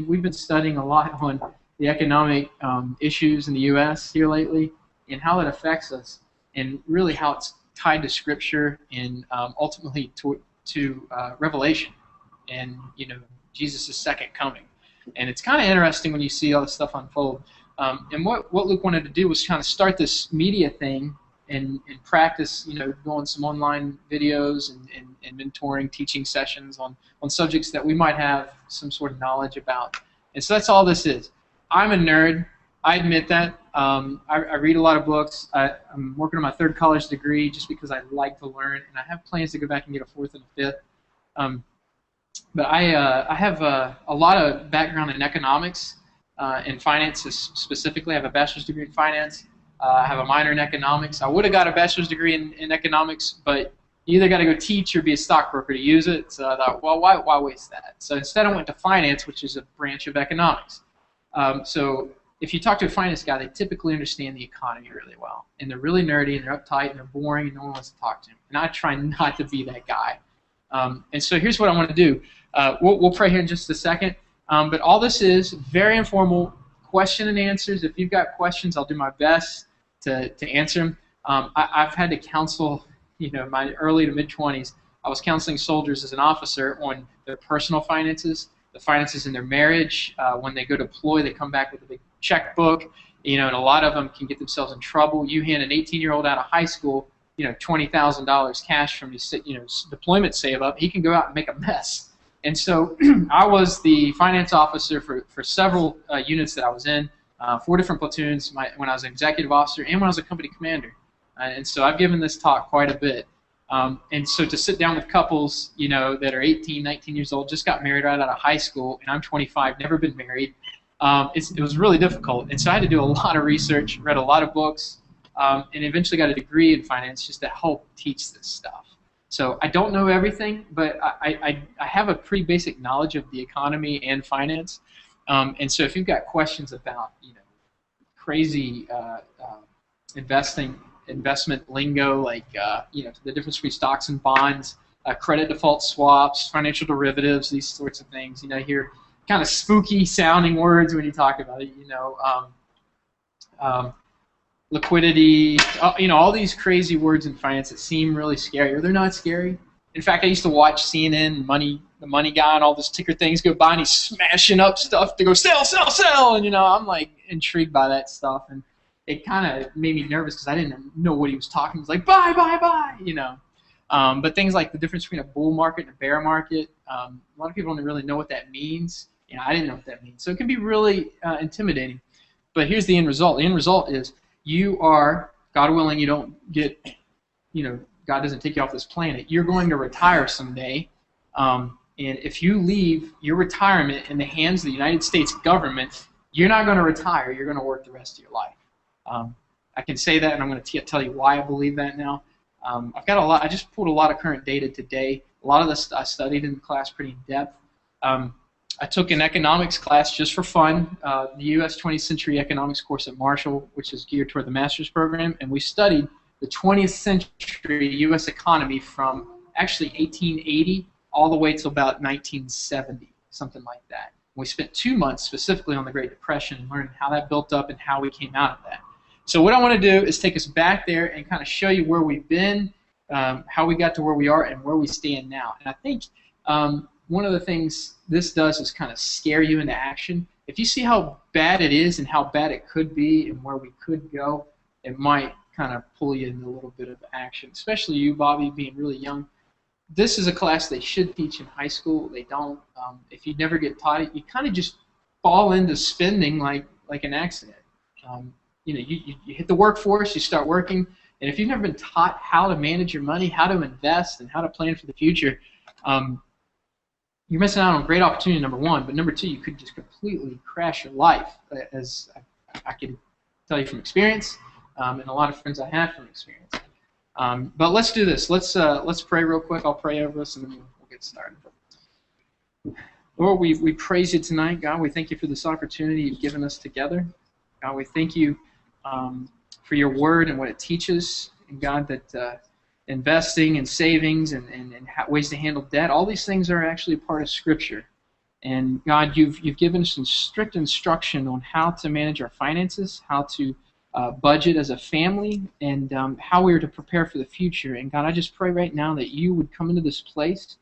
we've been studying a lot on the economic issues in the U.S. here lately and how it affects us, and really how it's tied to Scripture and ultimately to Revelation and Jesus' second coming. And it's kind of interesting when you see all this stuff unfold. And what Luke wanted to do was kind of start this media thing and practice, go on some online videos and mentoring, teaching sessions on subjects that we might have some sort of knowledge about. And so that's all this is. I'm a nerd. I admit that. I read a lot of books. I'm working on my third college degree just because I like to learn, and I have plans to go back and get a fourth and a fifth. But I have a lot of background in economics and finance specifically. I have a bachelor's degree in finance. I have a minor in economics. I would have got a bachelor's degree in economics, but you either got to go teach or be a stockbroker to use it. So I thought, well, why waste that? So instead I went to finance, which is a branch of economics. So if you talk to a finance guy, they typically understand the economy really well. And they're really nerdy, and they're uptight, and they're boring, and no one wants to talk to them. And I try not to be that guy. And so here's what I want to do. We'll pray here in just a second. But all this is very informal question and answers. If you've got questions, I'll do my best to answer them. I've had to counsel, my early to mid-20s. I was counseling soldiers as an officer on their personal finances, the finances in their marriage. When they go deploy, they come back with a big checkbook, and a lot of them can get themselves in trouble. You hand an 18-year-old out of high school, $20,000 cash from his, deployment save up, he can go out and make a mess. And so I was the finance officer for several units that I was in, 4 different platoons when I was an executive officer and when I was a company commander. And so I've given this talk quite a bit. And so to sit down with couples, that are 18, 19 years old, just got married right out of high school, and I'm 25, never been married, it was really difficult. And so I had to do a lot of research, read a lot of books, and eventually got a degree in finance just to help teach this stuff. So I don't know everything, but I have a pretty basic knowledge of the economy and finance. And so if you've got questions about crazy investment lingo, like the difference between stocks and bonds, credit default swaps, financial derivatives, these sorts of things, hear kind of spooky sounding words when you talk about it, liquidity, all these crazy words in finance that seem really scary, or they're not scary. In fact, I used to watch CNN, the money guy, and all those ticker things go by, and he's smashing up stuff to go sell, sell, sell, and I'm like intrigued by that stuff, and it kind of made me nervous because I didn't know what he was talking. He was like, buy, buy, buy, But things like the difference between a bull market and a bear market, a lot of people don't really know what that means. I didn't know what that means. So it can be really intimidating. But here's the end result. The end result is you are, God willing, you don't get, God doesn't take you off this planet. You're going to retire someday. And if you leave your retirement in the hands of the United States government, you're not going to retire. You're going to work the rest of your life. I can say that, and I'm going to tell you why I believe that now. I've got a lot. I just pulled a lot of current data today. A lot of this I studied in class pretty in depth. I took an economics class just for fun, the U.S. 20th Century Economics course at Marshall, which is geared toward the master's program, and we studied the 20th century U.S. economy from actually 1880 all the way till about 1970, something like that. We spent 2 months specifically on the Great Depression and learning how that built up and how we came out of that. So what I want to do is take us back there and kind of show you where we've been, how we got to where we are, and where we stand now. And I think one of the things this does is kind of scare you into action. If you see how bad it is and how bad it could be and where we could go, it might kind of pull you into a little bit of action, especially you, Bobby, being really young. This is a class they should teach in high school. They don't. If you never get taught it, you kind of just fall into spending like an accident. You hit the workforce, you start working, and if you've never been taught how to manage your money, how to invest, and how to plan for the future, you're missing out on a great opportunity, number one. But number two, you could just completely crash your life, as I can tell you from experience, and a lot of friends I have from experience. But let's do this. Let's pray real quick. I'll pray over us, and then we'll get started. Lord, we praise you tonight, God. We thank you for this opportunity you've given us together. God, we thank you for your word and what it teaches, and God, that investing and savings and ways to handle debt, all these things are actually a part of Scripture. And God, you've given us some strict instruction on how to manage our finances, how to budget as a family, and how we are to prepare for the future. And God, I just pray right now that you would come into this place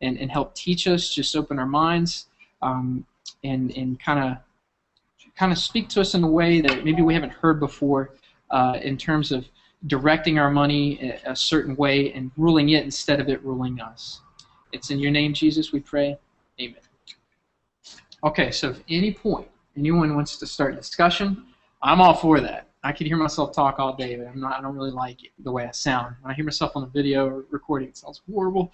and help teach us, just open our minds, and kind of speak to us in a way that maybe we haven't heard before, in terms of directing our money a certain way and ruling it instead of it ruling us. It's in your name, Jesus, we pray. Amen. Okay, so if any point anyone wants to start discussion, I'm all for that. I can hear myself talk all day, but I don't really like it, the way I sound. When I hear myself on the video or recording, it sounds horrible.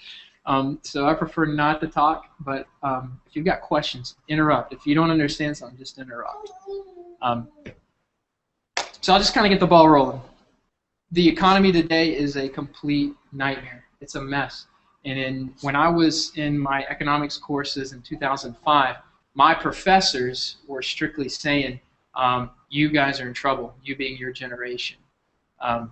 So I prefer not to talk, but if you've got questions, interrupt. If you don't understand something, just interrupt. So I'll just kind of get the ball rolling. The economy today is a complete nightmare. It's a mess. And when I was in my economics courses in 2005, my professors were strictly saying, you guys are in trouble, you being your generation. A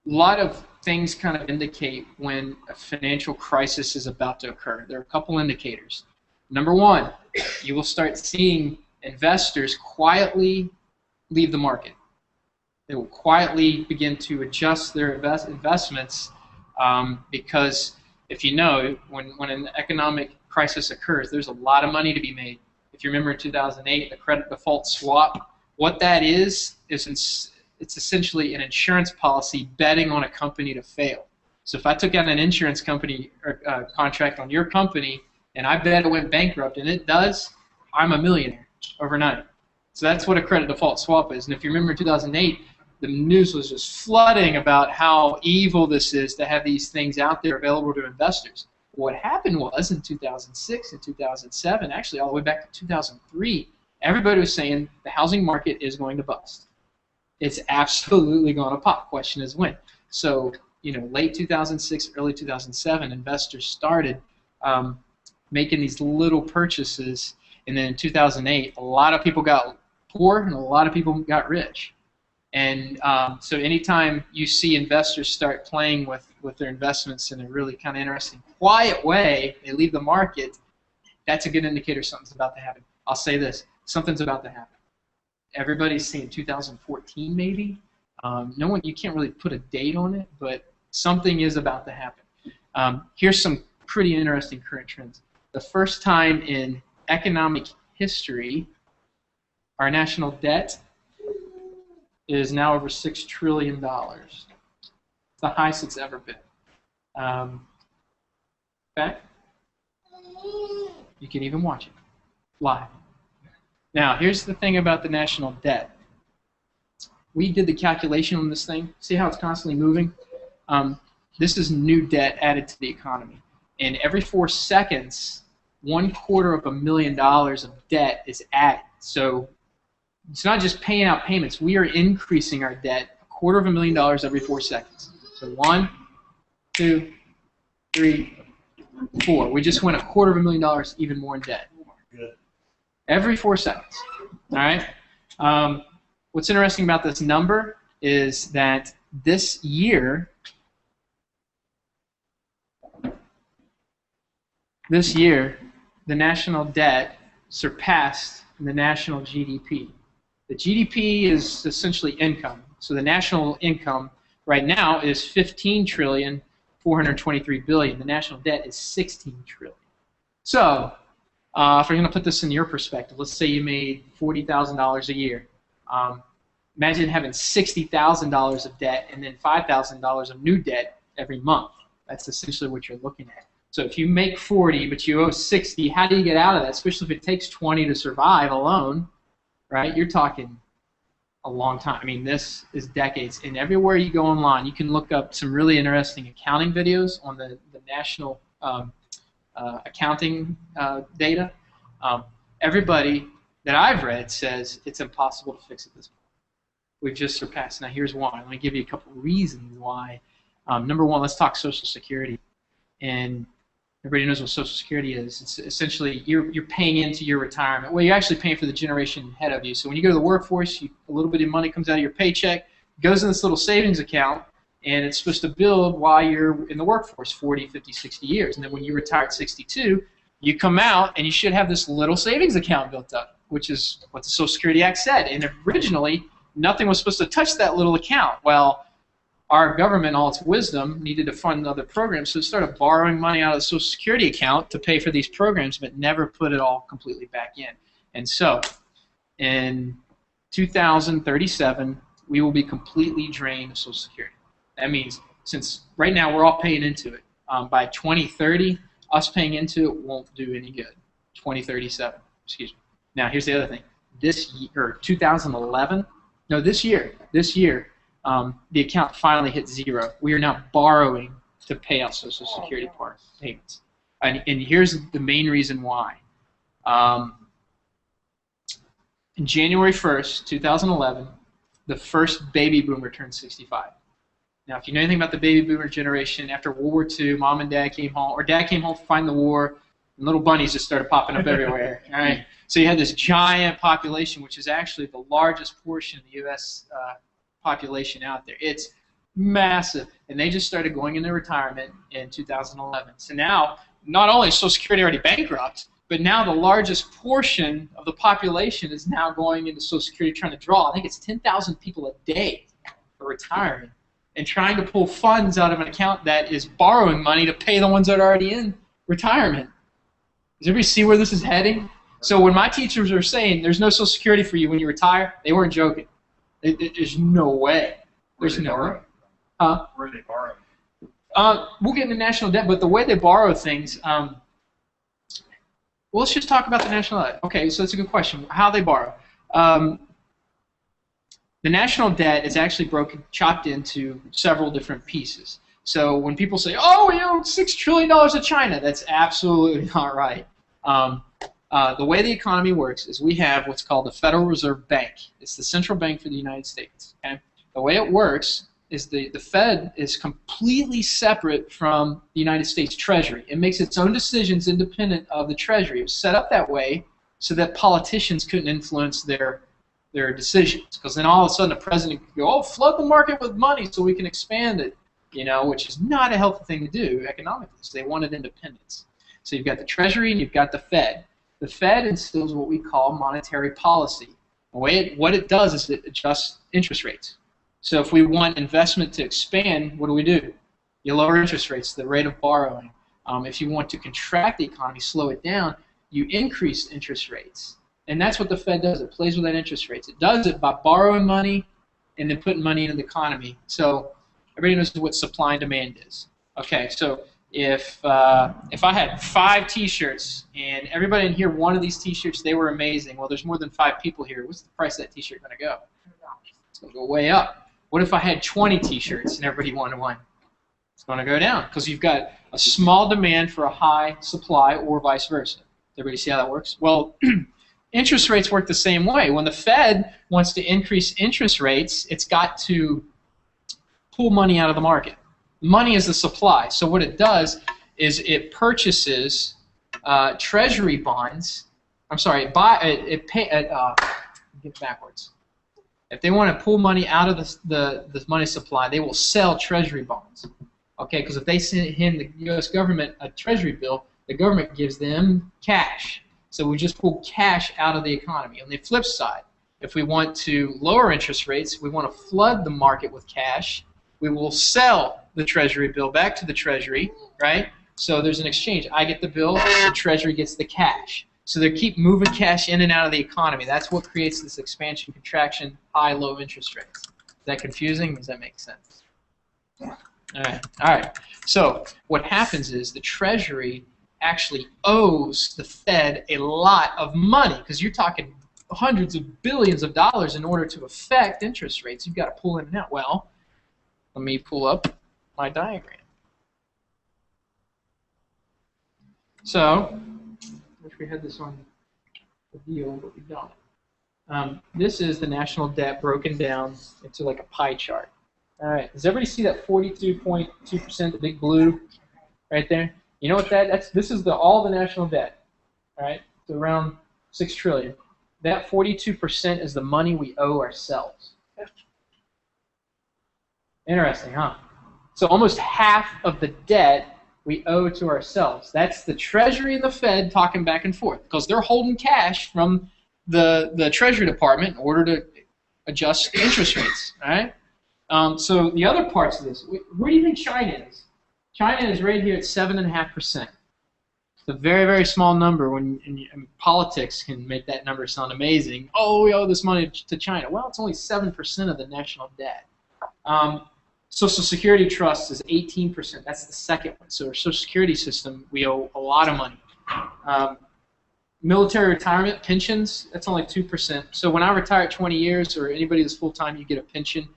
lot of things kind of indicate when a financial crisis is about to occur. There are a couple indicators. Number one, you will start seeing investors quietly leave the market. They will quietly begin to adjust their investments because if you know, when an economic crisis occurs, there's a lot of money to be made. If you remember in 2008, the credit default swap, what that is it's essentially an insurance policy betting on a company to fail. So if I took out an insurance company or contract on your company and I bet it went bankrupt and it does, I'm a millionaire overnight. So that's what a credit default swap is. And if you remember in 2008, the news was just flooding about how evil this is to have these things out there available to investors. What happened was in 2006 and 2007, actually all the way back to 2003, everybody was saying the housing market is going to bust. It's absolutely going to pop. Question is when. So, late 2006, early 2007, investors started making these little purchases, and then in 2008, a lot of people got poor and a lot of people got rich. And so anytime you see investors start playing with their investments in a really kind of interesting, quiet way, they leave the market, that's a good indicator something's about to happen. I'll say this, something's about to happen. Everybody's saying 2014 maybe. No one, you can't really put a date on it, but something is about to happen. Here's some pretty interesting current trends. The first time in economic history, our national debt is now over $6 trillion. It's the highest it's ever been. Back? You can even watch it live. Now, here's the thing about the national debt. We did the calculation on this thing. See how it's constantly moving? This is new debt added to the economy. And every 4 seconds, $250,000 of debt is added. So it's not just paying out payments. We are increasing our debt $250,000 every 4 seconds. So 1, 2, 3, 4. We just went $250,000 even more in debt. Every 4 seconds. All right. What's interesting about this number is that this year, the national debt surpassed the national GDP. The GDP is essentially income. So the national income right now is $15,423 billion. The national debt is $16 trillion. So if we're going to put this in your perspective, let's say you made $40,000 a year. Imagine having $60,000 of debt and then $5,000 of new debt every month. That's essentially what you're looking at. So if you make 40 but you owe 60, how do you get out of that? Especially if it takes 20 to survive alone, right? You're talking a long time. I mean, this is decades. And everywhere you go online, you can look up some really interesting accounting videos on the national accounting data. Everybody that I've read says it's impossible to fix at this point. We've just surpassed. Now, here's why. Let me give you a couple of reasons why. Number one, let's talk Social Security. And everybody knows what Social Security is. It's essentially you're paying into your retirement. Well, you're actually paying for the generation ahead of you. So when you go to the workforce, a little bit of money comes out of your paycheck, goes in this little savings account, and it's supposed to build while you're in the workforce 40, 50, 60 years. And then when you retire at 62, you come out and you should have this little savings account built up, which is what the Social Security Act said. And originally, nothing was supposed to touch that little account. Well, our government, all its wisdom, needed to fund other programs, so it started borrowing money out of the Social Security account to pay for these programs, but never put it all completely back in. And so, in 2037, we will be completely drained of Social Security. That means, since right now we're all paying into it, by 2030, us paying into it won't do any good. 2037, excuse me. Now, here's the other thing. This year, or 2011, no, this year, the account finally hit zero. We are now borrowing to pay out Social Security payments. And here's the main reason why. In January 1st, 2011, the first baby boomer turned 65. Now, if you know anything about the baby boomer generation, after World War II, mom and dad came home, or dad came home to find the war, and little bunnies just started popping up everywhere. All right? So you had this giant population, which is actually the largest portion of the U.S. Population out there. It's massive, and they just started going into retirement in 2011. So now, not only is Social Security already bankrupt, but now the largest portion of the population is now going into Social Security trying to draw. I think it's 10,000 people a day for retirement, and trying to pull funds out of an account that is borrowing money to pay the ones that are already in retirement. Does everybody see where this is heading? So when my teachers were saying there's no Social Security for you when you retire, they weren't joking. There's no way. There's no way. Where are they borrowing? We'll get into national debt, but the way they borrow things, well, let's just talk about the national debt. Okay, so that's a good question. How they borrow. The national debt is actually chopped into several different pieces. So when people say, oh, we owe $6 trillion to China, that's absolutely not right. The way the economy works is we have what's called the Federal Reserve Bank. It's the central bank for the United States. Okay? The way it works is the Fed is completely separate from the United States Treasury. It makes its own decisions independent of the Treasury. It was set up that way so that politicians couldn't influence their decisions. Because then all of a sudden the president could go, oh, flood the market with money so we can expand it, which is not a healthy thing to do economically. So they wanted independence. So you've got the Treasury and you've got the Fed. The Fed instills what we call monetary policy. What it does is it adjusts interest rates. So if we want investment to expand, what do? You lower interest rates, the rate of borrowing. If you want to contract the economy, slow it down, you increase interest rates. And that's what the Fed does. It plays with that interest rates. It does it by borrowing money and then putting money into the economy. So everybody knows what supply and demand is. Okay, so if I had 5 T-shirts and everybody in here wanted these T-shirts, they were amazing. Well, there's more than 5 people here. What's the price of that T-shirt going to go? It's going to go way up. What if I had 20 T-shirts and everybody wanted one? It's going to go down because you've got a small demand for a high supply or vice versa. Everybody see how that works? Well, interest rates work the same way. When the Fed wants to increase interest rates, it's got to pull money out of the market. Money is the supply. So what it does is it purchases treasury bonds. I'm sorry, get backwards. If they want to pull money out of the money supply, they will sell treasury bonds. Okay, because if they hand the U.S. government a treasury bill, the government gives them cash. So we just pull cash out of the economy. On the flip side, if we want to lower interest rates, we want to flood the market with cash, we will sell the treasury bill back to the treasury, right? So there's an exchange. I get the bill, the treasury gets the cash. So they keep moving cash in and out of the economy. That's what creates this expansion, contraction, high, low interest rates. Is that confusing? Does that make sense? All right. So what happens is the treasury actually owes the Fed a lot of money because you're talking hundreds of billions of dollars in order to affect interest rates. You've got to pull in and out. Well, let me pull up my diagram. So, I wish we had this on the deal, but we don't. This is the national debt broken down into like a pie chart. All right, does everybody see that 42.2%, the big blue right there? You know what this is all the national debt, all right? It's around $6 trillion. That 42% is the money we owe ourselves. Interesting, huh? So almost half of the debt we owe to ourselves. That's the Treasury and the Fed talking back and forth because they're holding cash from the Treasury Department in order to adjust interest rates. All right. So the other parts of this, where do you think China is? China is right here at 7.5%. It's a very, very small number. Politics can make that number sound amazing. Oh, we owe this money to China. Well, it's only 7% of the national debt. Social Security Trust is 18%. That's the second one. So our Social Security system, we owe a lot of money. Military retirement pensions, that's only 2%. So when I retire at 20 years, or anybody that's full-time, you get a pension.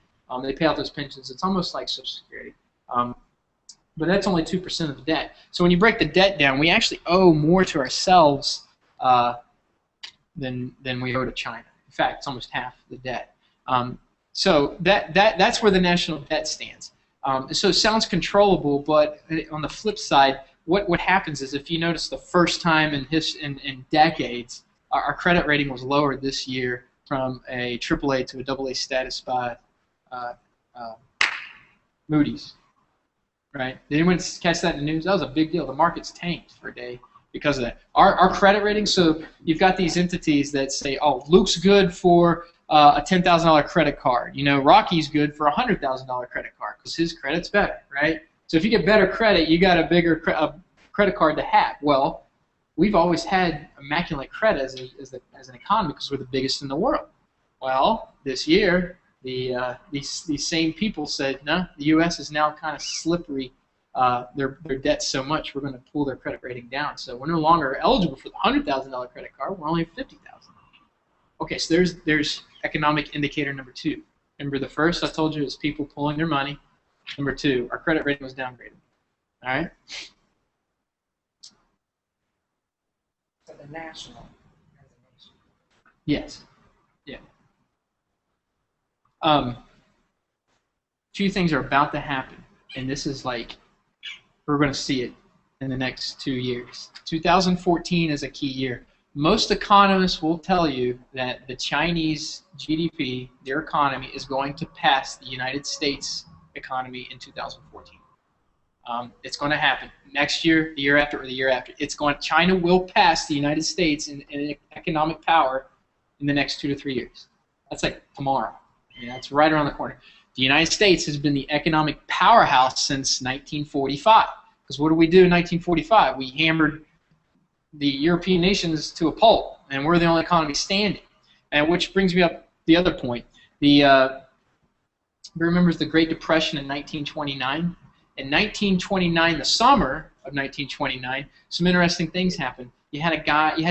They pay out those pensions. It's almost like Social Security. But that's only 2% of the debt. So when you break the debt down, we actually owe more to ourselves than we owe to China. In fact, it's almost half the debt. So that's where the national debt stands. So it sounds controllable, but on the flip side, what happens is if you notice the first time in decades, our credit rating was lowered this year from a AAA to a AA status by Moody's. Right? Did anyone catch that in the news? That was a big deal. The market's tanked for a day because of that. Our credit rating, so you've got these entities that say, oh, Luke's good for a $10,000 credit card. You know, Rocky's good for a $100,000 credit card because his credit's better, right? So if you get better credit, you got a bigger credit card to have. Well, we've always had immaculate credit as an economy because we're the biggest in the world. Well, this year, these same people said, no, the U.S. is now kind of slippery. Their debt's so much, we're going to pull their credit rating down. So we're no longer eligible for the $100,000 credit card. We're only $50,000. Okay, so there's economic indicator number 2. Remember the first I told you is people pulling their money. Number 2, our credit rating was downgraded. All right. So the national as a nation. Yes. Yeah. Few things are about to happen, and this is like we're going to see it in the next 2 years. 2014 is a key year. Most economists will tell you that the Chinese GDP, their economy, is going to pass the United States economy in 2014. It's going to happen next year, the year after, or the year after. China will pass the United States in economic power in the next 2 to 3 years. That's like tomorrow. That's right around the corner. The United States has been the economic powerhouse since 1945. Because what did we do in 1945? We hammered the European nations to a pulp, and we're the only economy standing. And which brings me up the other point. Remembers the Great Depression in 1929? In 1929, the summer of 1929, some interesting things happened. You had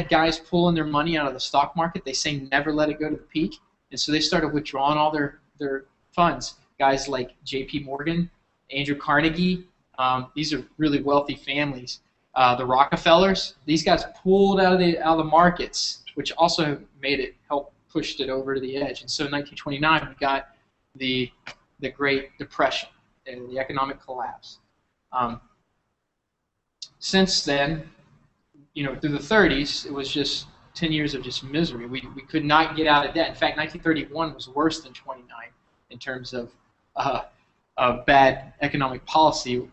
guys pulling their money out of the stock market. They say never let it go to the peak, and so they started withdrawing all their funds. Guys like J.P. Morgan, Andrew Carnegie. These are really wealthy families. The Rockefellers, these guys pulled out of the markets, which also pushed it over to the edge. And so in 1929, we got the Great Depression and the economic collapse. Since then, through the 30s, it was just 10 years of just misery. We could not get out of debt. In fact, 1931 was worse than 29 in terms of bad economic policy.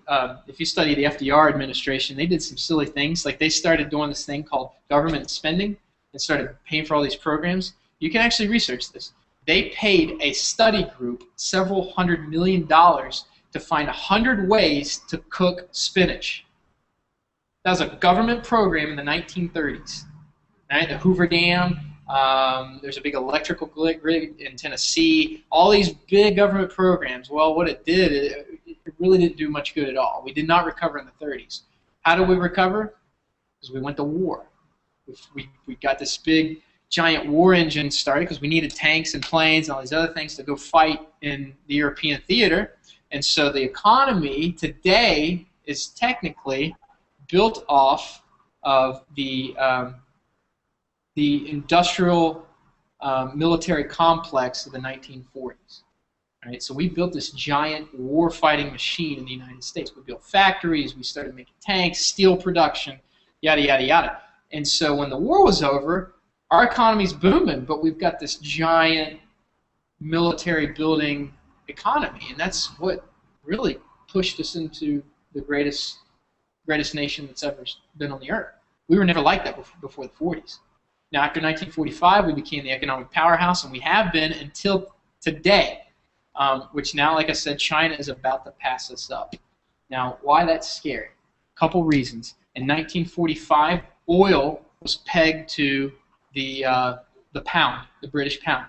If you study the FDR administration, they did some silly things. Like they started doing this thing called government spending and started paying for all these programs. You can actually research this. They paid a study group several $100 million to find 100 ways to cook spinach. That was a government program in the 1930s. Right? The Hoover Dam. There's a big electrical grid in Tennessee. All these big government programs. Well, what it did, it really didn't do much good at all. We did not recover in the 30s. How did we recover? Because we went to war. We got this big, giant war engine started because we needed tanks and planes and all these other things to go fight in the European theater. And so the economy today is technically built off of the industrial military complex of the 1940s. Right? So we built this giant war-fighting machine in the United States. We built factories, we started making tanks, steel production, yada, yada, yada. And so when the war was over, our economy's booming, but we've got this giant military building economy, and that's what really pushed us into the greatest greatest nation that's ever been on the earth. We were never like that before the 40s. Now, after 1945, we became the economic powerhouse, and we have been until today, which now, like I said, China is about to pass us up. Now, why that's scary? A couple reasons. In 1945, oil was pegged to the pound, the British pound.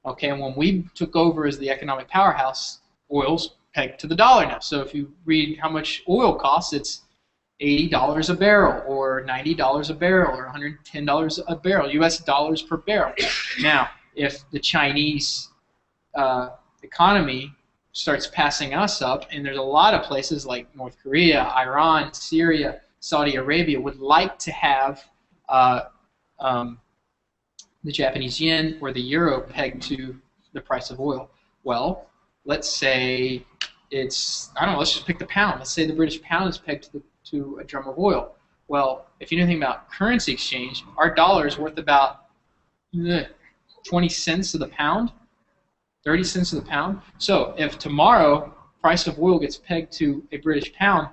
Okay, and when we took over as the economic powerhouse, oil's pegged to the dollar now. So if you read how much oil costs, it's $80 a barrel, or $90 a barrel, or $110 a barrel, U.S. dollars per barrel. Now, if the Chinese economy starts passing us up, and there's a lot of places like North Korea, Iran, Syria, Saudi Arabia would like to have the Japanese yen or the euro pegged to the price of oil. Well, let's say it's, I don't know, let's just pick the pound. Let's say the British pound is pegged to a drum of oil. Well, if you know anything about currency exchange, our dollar is worth about 20 cents of the pound, 30 cents of the pound. So if tomorrow price of oil gets pegged to a British pound,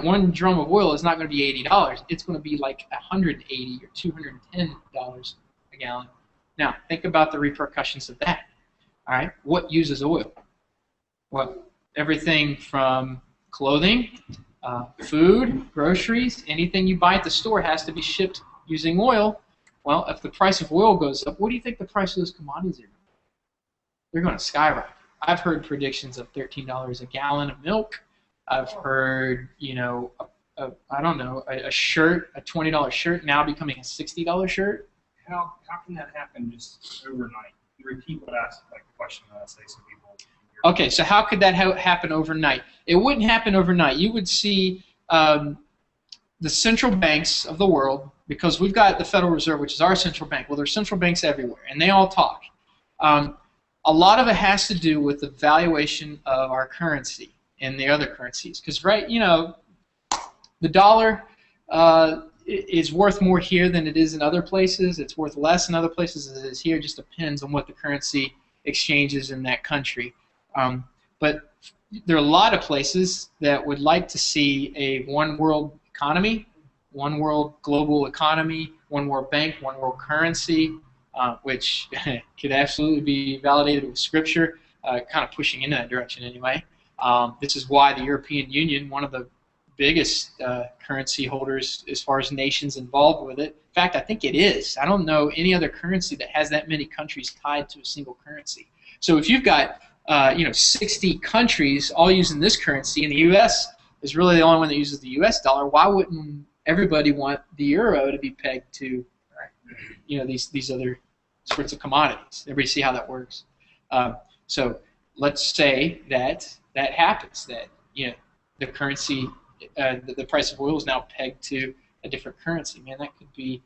one drum of oil is not going to be $80. It's going to be like $180 or $210 a gallon. Now, think about the repercussions of that. All right, what uses oil? Well, everything from clothing, food, groceries, anything you buy at the store has to be shipped using oil. Well, if the price of oil goes up, what do you think the price of those commodities are going to be? They're going to skyrocket. I've heard predictions of $13 a gallon of milk. I've heard, you know, I don't know, a shirt, a $20 shirt now becoming a $60 shirt. How can that happen just overnight? You repeat what I asked, like the question that I say some people. Okay, so how could that happen overnight? It wouldn't happen overnight. You would see the central banks of the world, because we've got the Federal Reserve, which is our central bank. Well, there's central banks everywhere, and they all talk. A lot of it has to do with the valuation of our currency and the other currencies. Because, right, you know, the dollar is worth more here than it is in other places. It's worth less in other places than it is here. It just depends on what the currency exchange is in that country. But there are a lot of places that would like to see a one world economy, one world global economy, one world bank, one world currency, which could absolutely be validated with Scripture, kind of pushing in that direction anyway. This is why the European Union, one of the biggest currency holders as far as nations involved with it. In fact, I think it is. I don't know any other currency that has that many countries tied to a single currency. So if you've got 60 countries all using this currency, and the U.S. is really the only one that uses the U.S. dollar, why wouldn't everybody want the euro to be pegged to, these other sorts of commodities? Everybody see how that works? So let's say that happens, that the currency, the price of oil is now pegged to a different currency. Man, that could be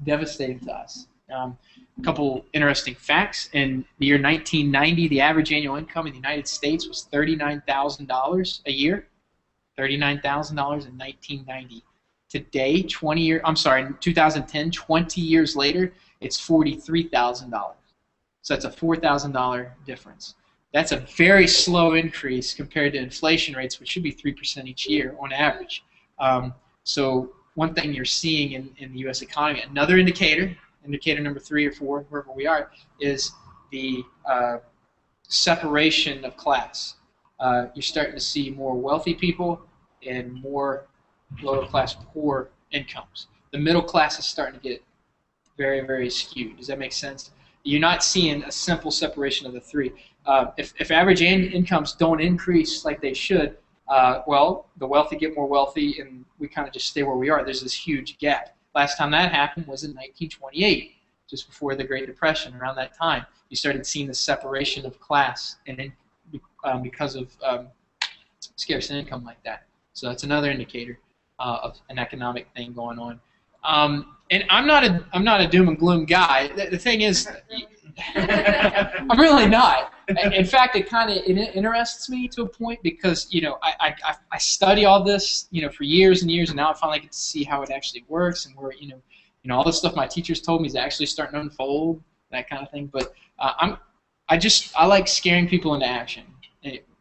devastating to us. A couple interesting facts. In the year 1990, the average annual income in the United States was $39,000 a year. $39,000 in 1990. Today, in 2010, 20 years later, it's $43,000. So that's a $4,000 difference. That's a very slow increase compared to inflation rates, which should be 3% each year on average. So one thing you're seeing in the U.S. economy, another indicator number 3 or 4, wherever we are, is the separation of class. You're starting to see more wealthy people and more lower class poor incomes. The middle class is starting to get very, very skewed. Does that make sense? You're not seeing a simple separation of the three. If average incomes don't increase like they should, well, the wealthy get more wealthy and we kind of just stay where we are. There's this huge gap. Last time that happened was in 1928, just before the Great Depression. Around that time, you started seeing the separation of class, and then because of scarce income like that. So that's another indicator of an economic thing going on. And I'm not a doom and gloom guy. The thing is, I'm really not. In fact, it kind of interests me to a point, because I study all this for years and years, and now I finally get to see how it actually works, and where all the stuff my teachers told me is actually starting to unfold, that kind of thing. But I like scaring people into action.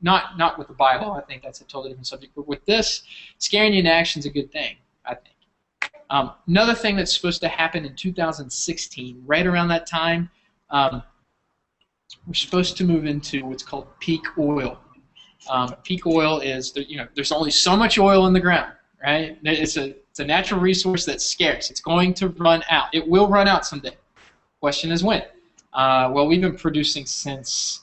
not with the Bible. I think that's a totally different subject. But with this, scaring you into action is a good thing, I think. Another thing that's supposed to happen in 2016, right around that time, we're supposed to move into what's called peak oil. Peak oil is, there's only so much oil in the ground, right? It's a natural resource that's scarce. It's going to run out. It will run out someday. Question is when. Well, we've been producing since,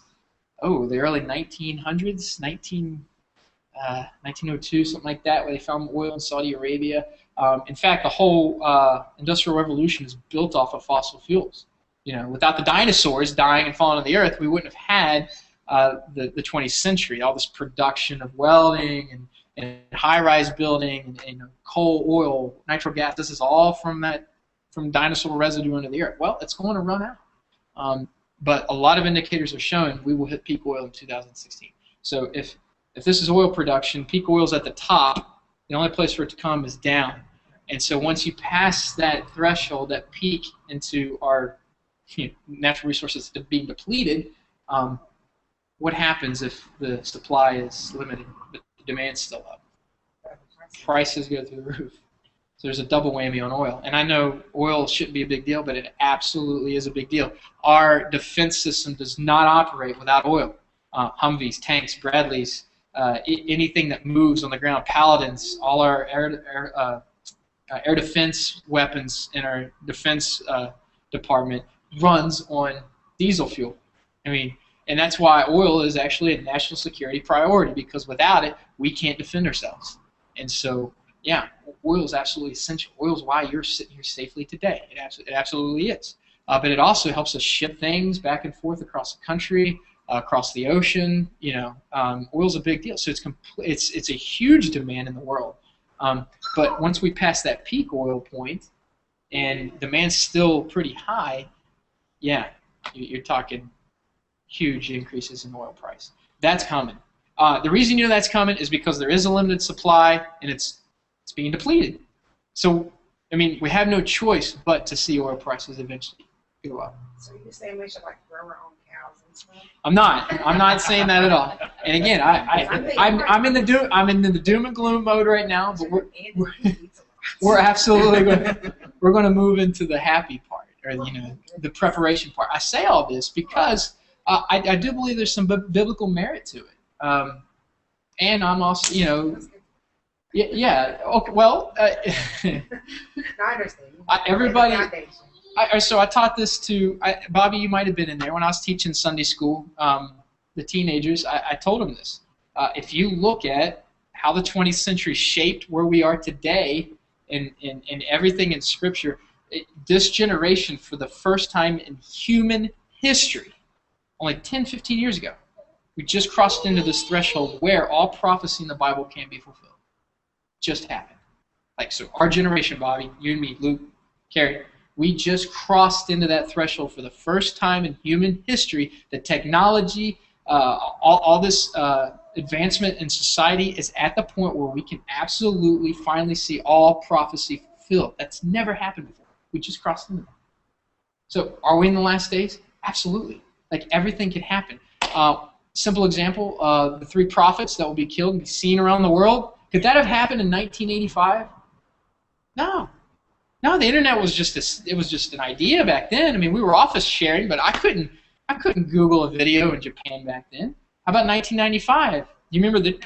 the early 1900s, 1902, something like that, where they found oil in Saudi Arabia. In fact, the whole Industrial Revolution is built off of fossil fuels. Without the dinosaurs dying and falling on the earth, we wouldn't have had the 20th century, all this production of welding and high-rise building and coal, oil, natural gas. This is all from dinosaur residue under the earth. Well, it's going to run out. But a lot of indicators are showing we will hit peak oil in 2016. So if this is oil production, peak oil is at the top. The only place for it to come is down. And so once you pass that threshold, that peak into our natural resources being depleted, what happens if the supply is limited but the demand's still up? Prices go through the roof. So there's a double whammy on oil. And I know oil shouldn't be a big deal, but it absolutely is a big deal. Our defense system does not operate without oil. Humvees, tanks, Bradleys, anything that moves on the ground, Paladins, all our air defense weapons in our defense department runs on diesel fuel. And that's why oil is actually a national security priority, because without it, we can't defend ourselves. And so, yeah, oil is absolutely essential. Oil is why you're sitting here safely today. It absolutely is. But it also helps us ship things back and forth across the country, across the ocean. Oil is a big deal. So it's a huge demand in the world. But once we pass that peak oil point, and demand's still pretty high, yeah, you're talking huge increases in oil price. That's coming. The reason that's coming is because there is a limited supply and it's being depleted. So, we have no choice but to see oil prices eventually go up. So you're saying we should grow our own cows and stuff? I'm not saying that at all. And again, I'm in the doom and gloom mode right now, but we're absolutely going to move into the happy part, or the preparation part. I say all this because I do believe there's some biblical merit to it, and I'm also yeah. Okay, well, I understand. Everybody. So I taught this to Bobby. You might have been in there when I was teaching Sunday school. The teenagers. I told them this. If you look at how the 20th century shaped where we are today, and everything in Scripture, this generation, for the first time in human history, only 10, 15 years ago, we just crossed into this threshold where all prophecy in the Bible can be fulfilled. Just happened. So our generation, Bobby, you and me, Luke, Carrie, we just crossed into that threshold for the first time in human history. The technology, all this advancement in society is at the point where we can absolutely finally see all prophecy fulfilled. That's never happened before. We just crossed into that. So are we in the last days? Absolutely. Everything can happen. Simple example, the 3 prophets that will be killed and be seen around the world. Could that have happened in 1985? No. No, the internet was just an idea back then. We were office sharing, but I couldn't Google a video in Japan back then. How about 1995? You remember the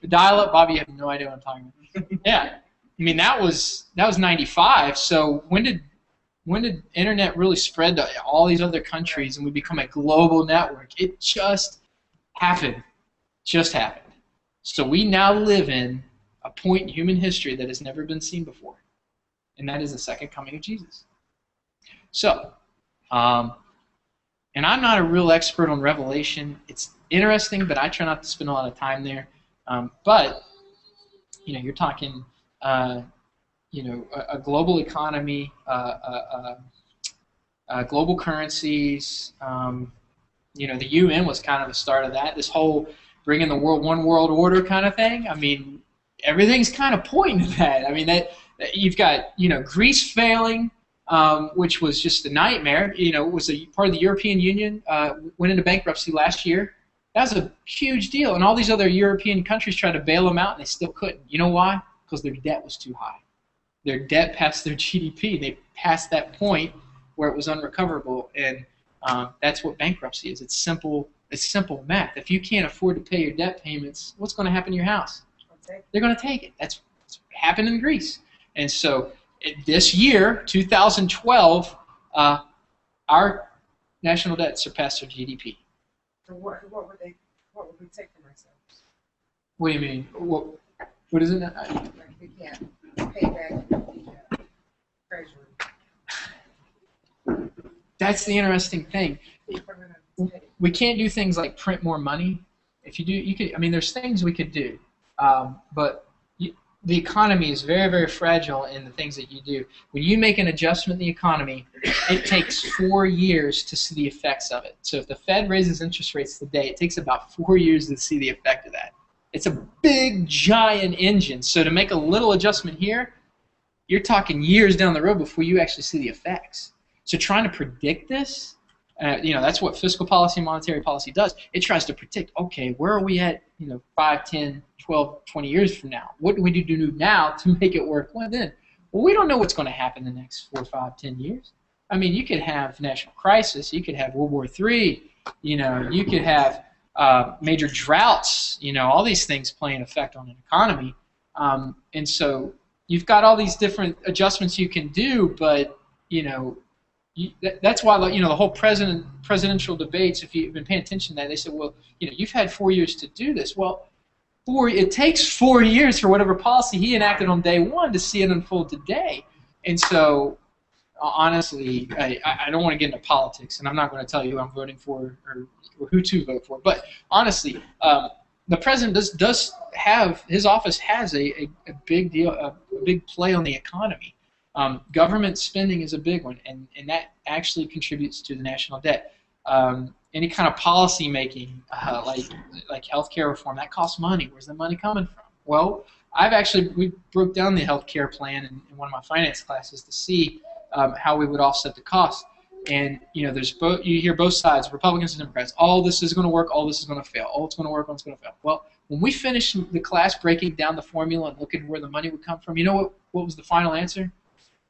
dial-up? Bobby, you have no idea what I'm talking about. Yeah. That was 95. So when did internet really spread to all these other countries and we become a global network? It just happened. Just happened. So we now live in a point in human history that has never been seen before, and that is the second coming of Jesus. So, and I'm not a real expert on Revelation. It's interesting, but I try not to spend a lot of time there. But you're talking, a global economy, global currencies. The UN was kind of the start of that. This whole bringing the one world order kind of thing. Everything's kind of pointing to that. That you've got Greece failing, which was just a nightmare. You know, it was a part of the European Union, went into bankruptcy last year. That was a huge deal, and all these other European countries tried to bail them out, and they still couldn't. You know why? Because their debt was too high. Their debt passed their GDP. They passed that point where it was unrecoverable, and that's what bankruptcy is. It's simple math. If you can't afford to pay your debt payments, what's going to happen to your house? They're going to take it. That's what happened in Greece. And so this year, 2012, our national debt surpassed our GDP. So what would we take from ourselves? What do you mean? What is it? Like we can't pay back the treasury. That's the interesting thing. We can't do things like print more money. If you do, you could. I mean, there's things we could do, but the economy is very, very fragile in the things that you do. When you make an adjustment in the economy, it takes 4 years to see the effects of it. So if the Fed raises interest rates today, it takes about 4 years to see the effect of that. It's a big, giant engine. So to make a little adjustment here, you're talking years down the road before you actually see the effects. So trying to predict this, that's what fiscal policy and monetary policy does. It tries to predict, okay, where are we at, 5, 10, 12, 20 years from now? What do we do now to make it work? Well, we don't know what's going to happen in the next 4, 5, 10 years. I mean, you could have national crisis. You could have World War III. You could have major droughts. All these things play an effect on an economy. And so you've got all these different adjustments you can do, but, that's why the whole presidential debates, if you've been paying attention to that, they said, well, you've had 4 years to do this. Well, it takes 4 years for whatever policy he enacted on day one to see it unfold today. And so, honestly, I don't want to get into politics, and I'm not going to tell you who I'm voting for or who to vote for. But honestly, the president does have, his office has a big deal, a big play on the economy. Government spending is a big one, and that actually contributes to the national debt. Any kind of policy making, like healthcare reform, that costs money. Where's the money coming from? Well, we broke down the healthcare plan in one of my finance classes to see how we would offset the cost. And you hear both sides, Republicans and Democrats. All this is going to work. All this is going to fail. All it's going to work. All it's going to fail. Well, when we finished the class breaking down the formula and looking where the money would come from, you know what was the final answer?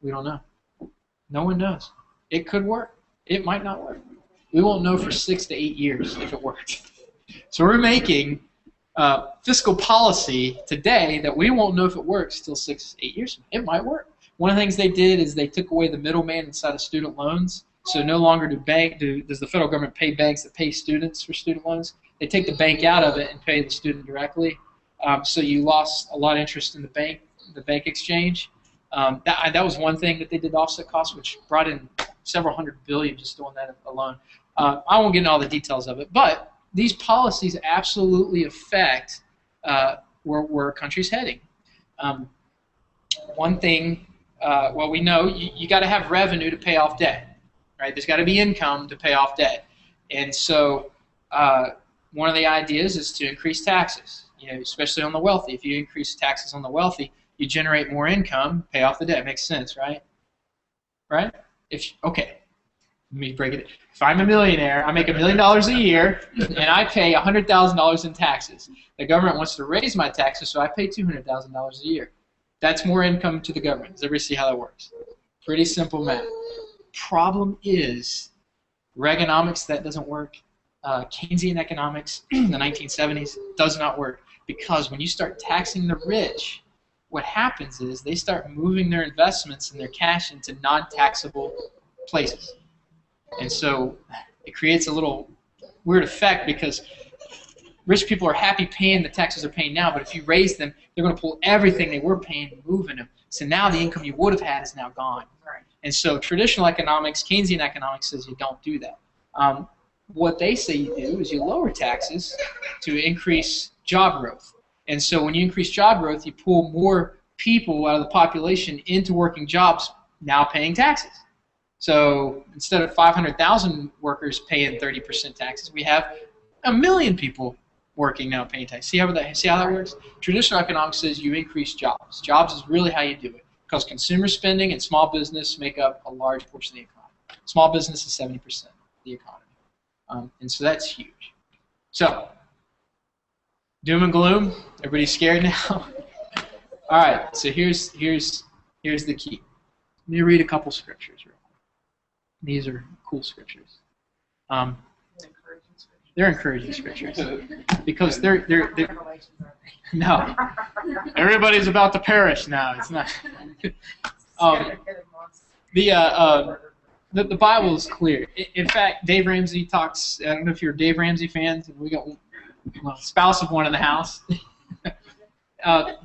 We don't know. No one knows. It could work. It might not work. We won't know for 6 to 8 years if it works. So we're making fiscal policy today that we won't know if it works till 6 to 8 years from now. It might work. One of the things they did is they took away the middleman inside of student loans. So no longer does the federal government pay banks that pay students for student loans. They take the bank out of it and pay the student directly. So you lost a lot of interest in the bank exchange. That was one thing that they did to offset costs, which brought in several $100 billion just doing that alone. I won't get into all the details of it, but these policies absolutely affect where a country's heading. One thing, we know you got to have revenue to pay off debt, right? There's got to be income to pay off debt, and so one of the ideas is to increase taxes, especially on the wealthy. If you increase taxes on the wealthy, you generate more income, pay off the debt. Makes sense, right? Right? Okay, let me break it. If I'm a millionaire, I make $1 million a year, and I pay $100,000 in taxes. The government wants to raise my taxes, so I pay $200,000 a year. That's more income to the government. Does everybody see how that works? Pretty simple math. Problem is, Reaganomics, that doesn't work. Keynesian economics in the 1970s does not work, because when you start taxing the rich, what happens is they start moving their investments and their cash into non-taxable places. And so it creates a little weird effect, because rich people are happy paying the taxes they're paying now, but if you raise them, they're going to pull everything they were paying and moving them. So now the income you would have had is now gone. Right. And so traditional economics, Keynesian economics, says you don't do that. What they say you do is you lower taxes to increase job growth. And so when you increase job growth, you pull more people out of the population into working jobs, now paying taxes. So instead of 500,000 workers paying 30% taxes, we have 1 million people working now paying taxes. See how that works? Traditional economics says you increase jobs. Jobs is really how you do it. because consumer spending and small business make up a large portion of the economy. Small business is 70% of the economy, and so that's huge. So, doom and gloom. Everybody's scared now. All right. So here's the key. Let me read a couple scriptures real quick. These are cool scriptures. They're encouraging scriptures because they're no. Everybody's about to perish now. It's not. The Bible is clear. In fact, Dave Ramsey talks. I don't know if you're Dave Ramsey fans, and we got spouse of one in the house.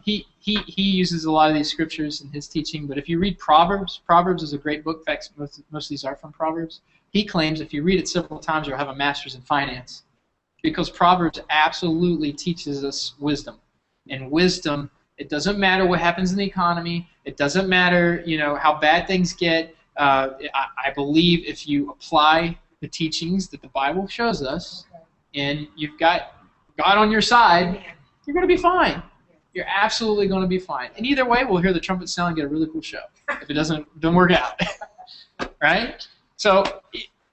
He uses a lot of these scriptures in his teaching. But if you read Proverbs, Proverbs is a great book. In fact, most of these are from Proverbs. He claims if you read it several times, you'll have a master's in finance, because Proverbs absolutely teaches us wisdom. And wisdom, it doesn't matter what happens in the economy. It doesn't matter, how bad things get. I believe if you apply the teachings that the Bible shows us, and you've got God on your side, you're going to be fine. You're absolutely going to be fine. And either way, we'll hear the trumpet sound and get a really cool show if it doesn't work out. Right? So,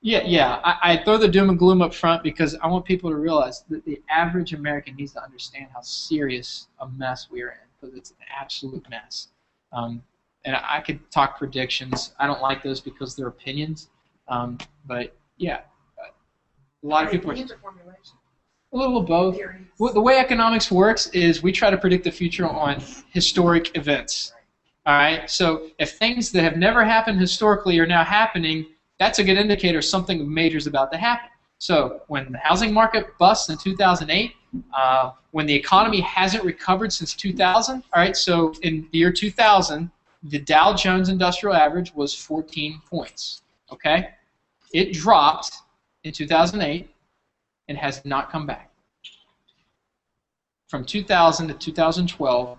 I throw the doom and gloom up front because I want people to realize that the average American needs to understand how serious a mess we are in, because it's an absolute mess. And I could talk predictions. I don't like those because they're opinions. But a lot of people are a little of both. The way economics works is we try to predict the future on historic events. All right. So if things that have never happened historically are now happening, that's a good indicator something major is about to happen. So when the housing market busts in 2008, when the economy hasn't recovered since 2000, all right, so in the year 2000, the Dow Jones Industrial Average was 14 points, okay? It dropped in 2008 and has not come back. From 2000 to 2012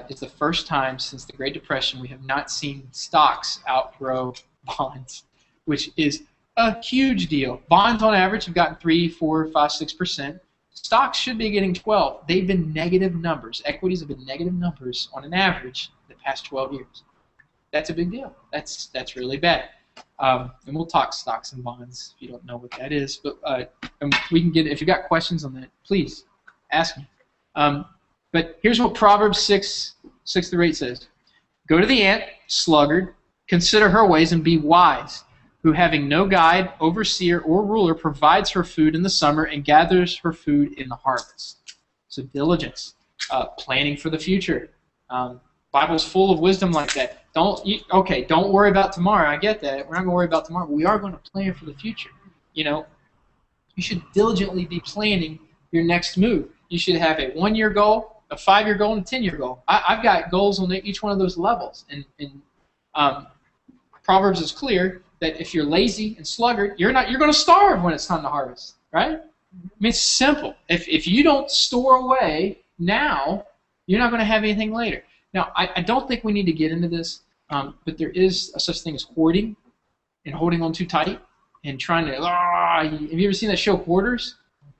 is the first time since the Great Depression we have not seen stocks outgrow bonds, which is a huge deal. Bonds on average have gotten 3, 4, 5, 6%. Stocks should be getting 12. They've been negative numbers. Equities have been negative numbers on an average the past 12 years. That's a big deal. That's really bad. And we'll talk stocks and bonds if you don't know what that is. But we can get, if you've got questions on that, please ask me. But here's what Proverbs 6:6-8 says. Go to the ant, sluggard, consider her ways and be wise, who having no guide, overseer, or ruler provides her food in the summer and gathers her food in the harvest. So diligence, planning for the future. Bible's full of wisdom like that. Don't worry about tomorrow. I get that. We're not going to worry about tomorrow, but we are going to plan for the future. You should diligently be planning your next move. You should have a 1-year goal, a 5-year goal, and a 10-year goal. I've got goals on each one of those levels. And Proverbs is clear that if you're lazy and sluggard, you're going to starve when it's time to harvest, right? I mean, it's simple. If you don't store away now, you're not going to have anything later. Now, I don't think we need to get into this, but there is a such thing as hoarding and holding on too tight and trying to. Have you ever seen that show Hoarders?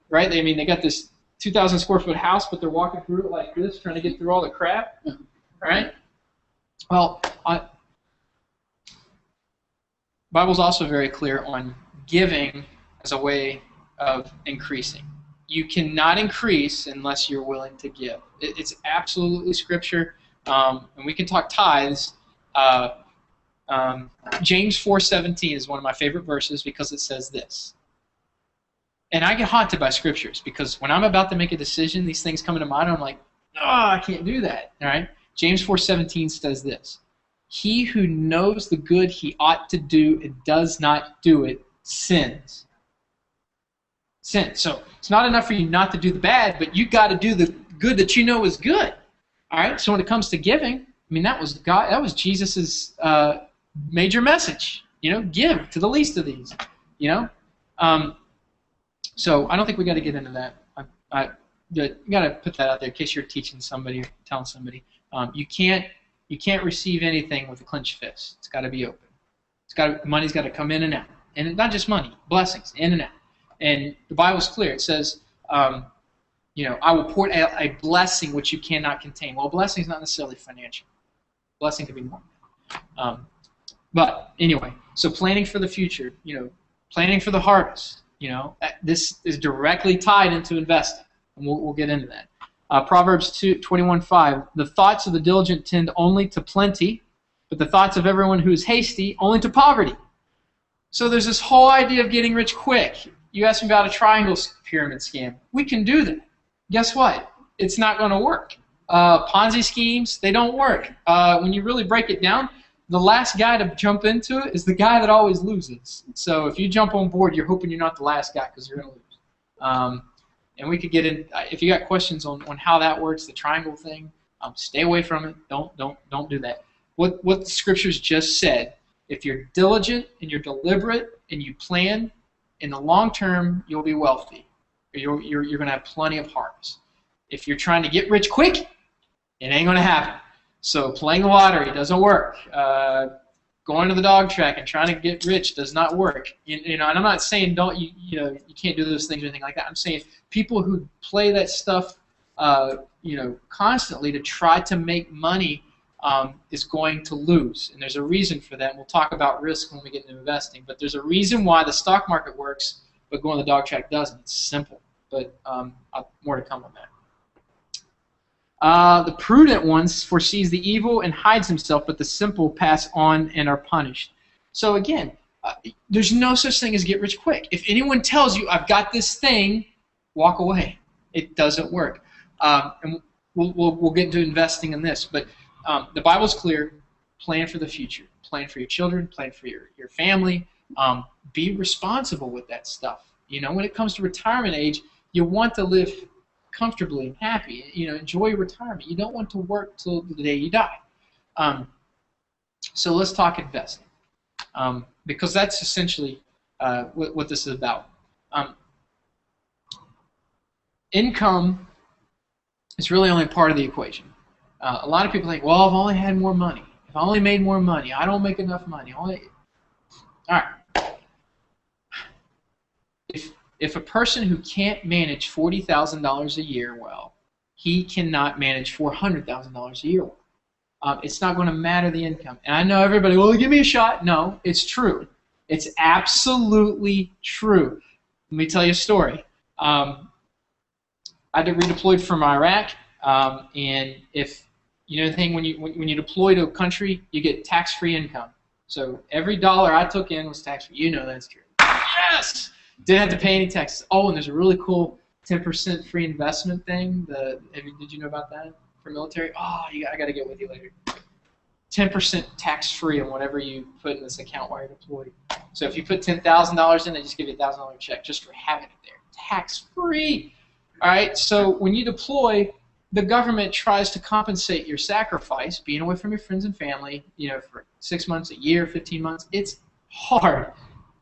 Right? They got this 2,000 square foot house, but they're walking through it like this, trying to get through all the crap. Right? Well, Bible's also very clear on giving as a way of increasing. You cannot increase unless you're willing to give. It's absolutely scripture, and we can talk tithes. James 4:17 is one of my favorite verses because it says this. And I get haunted by scriptures because when I'm about to make a decision, these things come into mind, and I'm like, I can't do that. All right? James 4:17 says this. He who knows the good he ought to do and does not do it sins. Sin. So it's not enough for you not to do the bad, but you got to do the good that you know is good. All right. So when it comes to giving, that was Jesus's major message. Give to the least of these. So I don't think we got to get into that. You got to put that out there in case you're teaching somebody or telling somebody. You can't receive anything with a clenched fist. It's got to be open. Money's got to come in and out, and not just money, blessings in and out. And the Bible's clear. It says, I will pour out a blessing which you cannot contain. Well, a blessing is not necessarily financial. Blessing could be more. But anyway, so planning for the future, planning for the harvest, this is directly tied into investing, and we'll get into that. Proverbs 21:5, the thoughts of the diligent tend only to plenty, but the thoughts of everyone who is hasty only to poverty. So there's this whole idea of getting rich quick. You asked me about a triangle pyramid scam. We can do that. Guess what? It's not going to work. Ponzi schemes, they don't work. When you really break it down, the last guy to jump into it is the guy that always loses. So if you jump on board, you're hoping you're not the last guy because you're going to lose. And we could get in. If you got questions on how that works, the triangle thing, stay away from it. Don't do that. What the scriptures just said, if you're diligent and you're deliberate and you plan, in the long term you'll be wealthy. You're going to have plenty of harvest. If you're trying to get rich quick, it ain't going to happen. So playing the lottery doesn't work. Going to the dog track and trying to get rich does not work. And I'm not saying you can't do those things or anything like that. I'm saying people who play that stuff constantly to try to make money is going to lose. And there's a reason for that. And we'll talk about risk when we get into investing. But there's a reason why the stock market works, but going to the dog track doesn't. It's simple. But more to come on that. The prudent one foresees the evil and hides himself, but the simple pass on and are punished. So again, there's no such thing as get rich quick. If anyone tells you, I've got this thing, walk away. It doesn't work. And we'll get into investing in this. But the Bible's clear. Plan for the future. Plan for your children. Plan for your family. Be responsible with that stuff. When it comes to retirement age, you want to live comfortably and happy. Enjoy your retirement. You don't want to work till the day you die. So let's talk investing, because that's essentially what this is about. Income is really only part of the equation. A lot of people think, well, I've only had more money. If I only made more money, I don't make enough money. All right. If a person who can't manage $40,000 a year well, he cannot manage $400,000 a year well. It's not going to matter the income. And I know everybody, well, give me a shot. No, it's true. It's absolutely true. Let me tell you a story. I redeployed from Iraq, and if the thing, when you deploy to a country, you get tax-free income. So every dollar I took in was tax-free. That's true. Yes. Didn't have to pay any taxes. Oh, and there's a really cool 10% free investment thing. Did you know about that for military? Oh, I got to get with you later. 10% tax-free on whatever you put in this account while you're deployed. So if you put $10,000 in, they just give you a $1,000 check just for having it there. Tax-free. All right, so when you deploy, the government tries to compensate your sacrifice, being away from your friends and family, for 6 months, a year, 15 months. It's hard.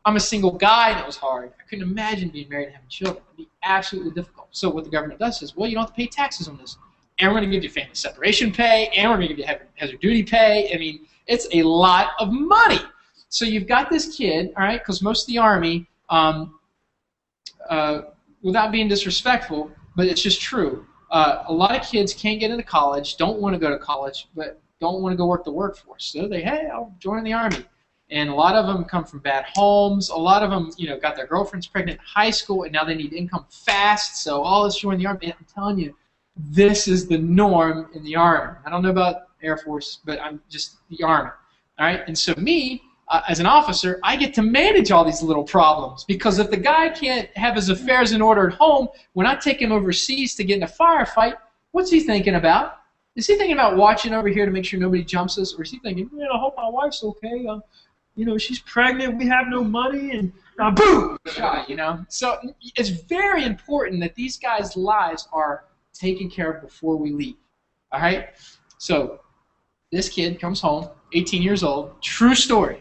I'm a single guy, and it was hard. I couldn't imagine being married and having children. It would be absolutely difficult. So what the government does is, well, you don't have to pay taxes on this. And we're going to give you family separation pay, and we're going to give you hazard duty pay. I mean, it's a lot of money. So you've got this kid, all right, because most of the Army, without being disrespectful, but it's just true, a lot of kids can't get into college, don't want to go to college, but don't want to go work the workforce. So hey, I'll join the Army. And a lot of them come from bad homes. A lot of them, got their girlfriends pregnant in high school, and now they need income fast. So let's join the Army. And I'm telling you, this is the norm in the Army. I don't know about Air Force, but I'm just the Army. All right. And so me, as an officer, I get to manage all these little problems, because if the guy can't have his affairs in order at home, when I take him overseas to get in a firefight, what's he thinking about? Is he thinking about watching over here to make sure nobody jumps us, or is he thinking, I hope my wife's okay? She's pregnant, we have no money, and boom, shot, So it's very important that these guys' lives are taken care of before we leave, all right? So this kid comes home, 18 years old, true story.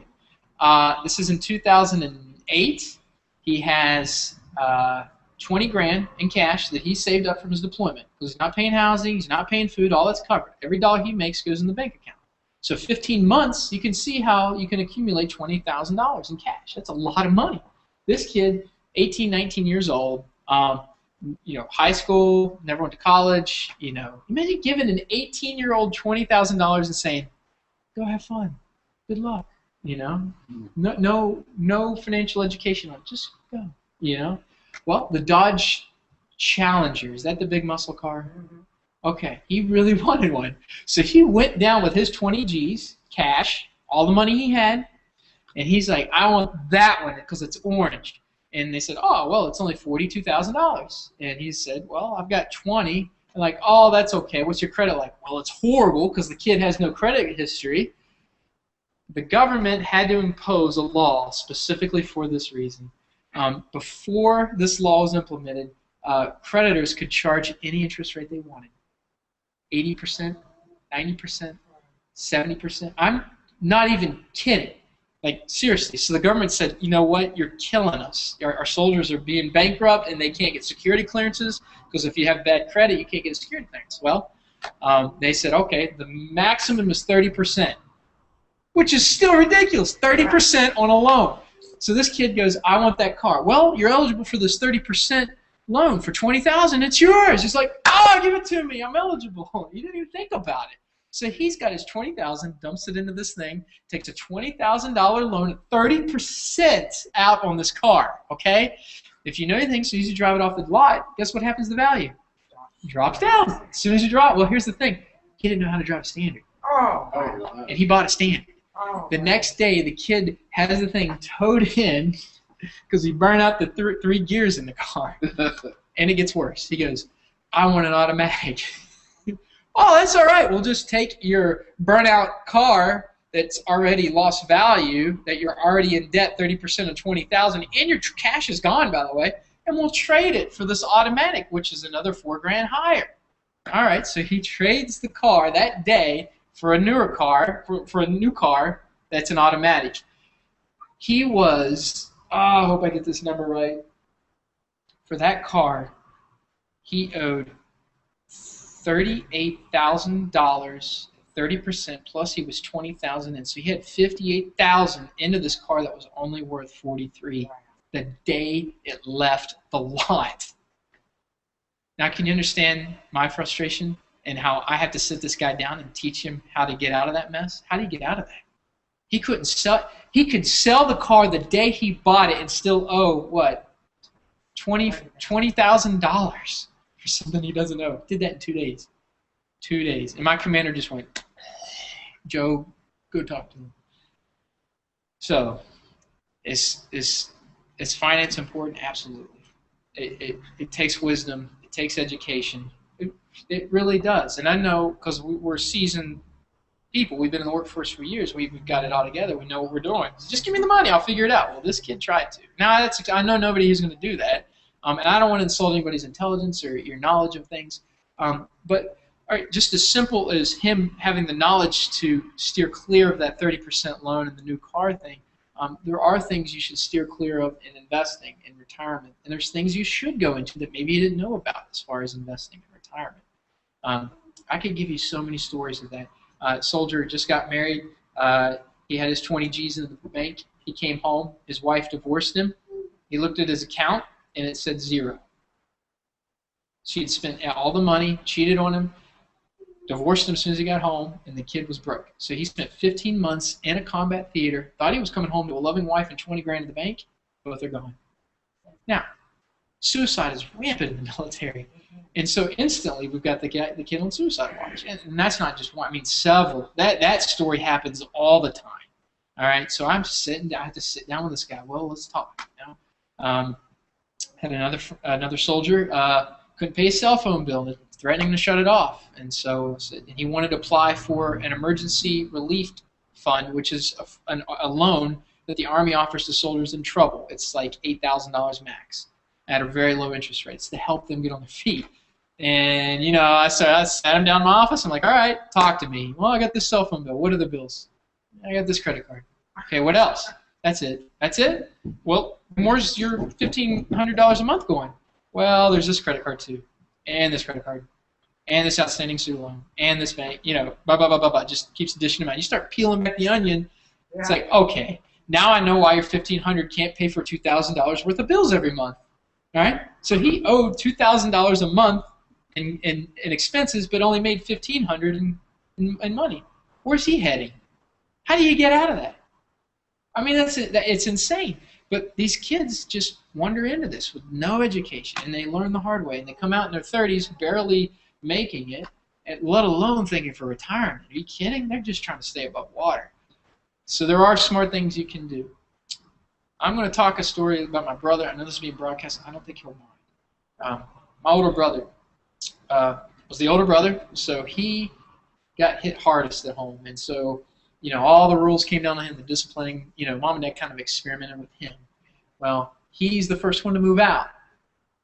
This is in 2008. He has 20 grand in cash that he saved up from his deployment, because he's not paying housing, he's not paying food, all that's covered. Every dollar he makes goes in the bank account. So 15 months, you can see how you can accumulate $20,000 in cash. That's a lot of money. This kid, 18, 19 years old, high school, never went to college, imagine giving an 18-year-old $20,000 and saying, Go have fun. Good luck. No financial education on it. Just go. Well, the Dodge Challenger, is that the big muscle car? Okay, he really wanted one. So he went down with his 20 G's, cash, all the money he had, and he's like, I want that one because it's orange. And they said, oh, well, it's only $42,000. And he said, well, I've got 20. And like, oh, that's okay. What's your credit like? Well, it's horrible because the kid has no credit history. The government had to impose a law specifically for this reason. Before this law was implemented, creditors could charge any interest rate they wanted. 80%, 90%, 70%. I'm not even kidding. Like, seriously. So the government said, you know what? You're killing us. Our soldiers are being bankrupt, and they can't get security clearances because if you have bad credit, you can't get a security clearance. Well, they said, okay, the maximum is 30%. Which is still ridiculous, 30% on a loan. So this kid goes, I want that car. Well, you're eligible for this 30% loan for $20,000. It's yours. He's like, oh, give it to me. I'm eligible. You didn't even think about it. So he's got his $20,000, dumps it into this thing, takes a $20,000 loan at 30% out on this car, okay? If you know anything, as soon as you drive it off the lot, guess what happens to the value? It drops down. As soon as you drop, well, here's the thing. He didn't know how to drive a Standard. And he bought a Standard. The next day, the kid has the thing towed in because he burned out the three gears in the car. And it gets worse. He goes, I want an automatic. Oh, that's all right. We'll just take your burnout car that's already lost value, that you're already in debt 30% of $20,000, and your cash is gone, by the way, and we'll trade it for this automatic, which is another $4,000 higher. All right, so he trades the car that day for a newer car, for a new car that's an automatic. He was, I hope I get this number right. For that car, he owed $38,000, 30%, plus he was $20,000 in. So he had $58,000 into this car that was only worth $43,000 the day it left the lot. Now, can you understand my frustration and how I have to sit this guy down and teach him how to get out of that mess? How do you get out of that? He couldn't sell. He could sell the car the day he bought it and still owe what? $20,000 for something he doesn't owe. Did that in 2 days. 2 days, and my commander just went, Joe, go talk to him. So, is finance important? Absolutely. It takes wisdom. It takes education. It really does. And I know because we're seasoned people. We've been in the workforce for years. We've got it all together. We know what we're doing. Just give me the money. I'll figure it out. Well, this kid tried to. Now, I know nobody is going to do that. And I don't want to insult anybody's intelligence or your knowledge of things. But all right, just as simple as him having the knowledge to steer clear of that 30% loan and the new car thing, there are things you should steer clear of in investing in retirement. And there's things you should go into that maybe you didn't know about as far as investing in retirement. I could give you so many stories of that. Soldier just got married. He had his 20 G's in the bank. He came home. His wife divorced him. He looked at his account, and it said zero. She had spent all the money, cheated on him, divorced him as soon as he got home, and the kid was broke. So he spent 15 months in a combat theater, thought he was coming home to a loving wife and 20 grand in the bank. Both are gone. Now, suicide is rampant in the military. And so instantly we've got the kid on suicide watch. And that's not just one. I mean, several. That story happens all the time. All right, so I have to sit down with this guy. Well, let's talk. Had another soldier couldn't pay his cell phone bill, threatening to shut it off, and so he wanted to apply for an emergency relief fund, which is a loan that the Army offers to soldiers in trouble. It's like $8,000 max at a very low interest rates to help them get on their feet. And I sat him down in my office. I'm like, all right, talk to me. Well, I got this cell phone bill. What are the bills? I got this credit card. Okay, what else? That's it. That's it? Well, where's your $1,500 a month going? Well, there's this credit card too, and this credit card, and this outstanding student loan, and this bank, blah, blah, blah, blah, blah. Just keeps addition them out. You start peeling back the onion. Yeah. It's like, okay, now I know why your $1,500 can't pay for $2,000 worth of bills every month. All right? So he owed $2,000 a month in expenses, but only made $1,500 in money. Where's he heading? How do you get out of that? I mean, it's insane. But these kids just wander into this with no education, and they learn the hard way, and they come out in their 30s barely making it, let alone thinking for retirement. Are you kidding? They're just trying to stay above water. So there are smart things you can do. I'm going to talk a story about my brother. I know this is being broadcast. I don't think he'll mind. My older brother was the older brother, so he got hit hardest at home. And so, all the rules came down to him, the disciplining. Mom and dad kind of experimented with him. Well, he's the first one to move out.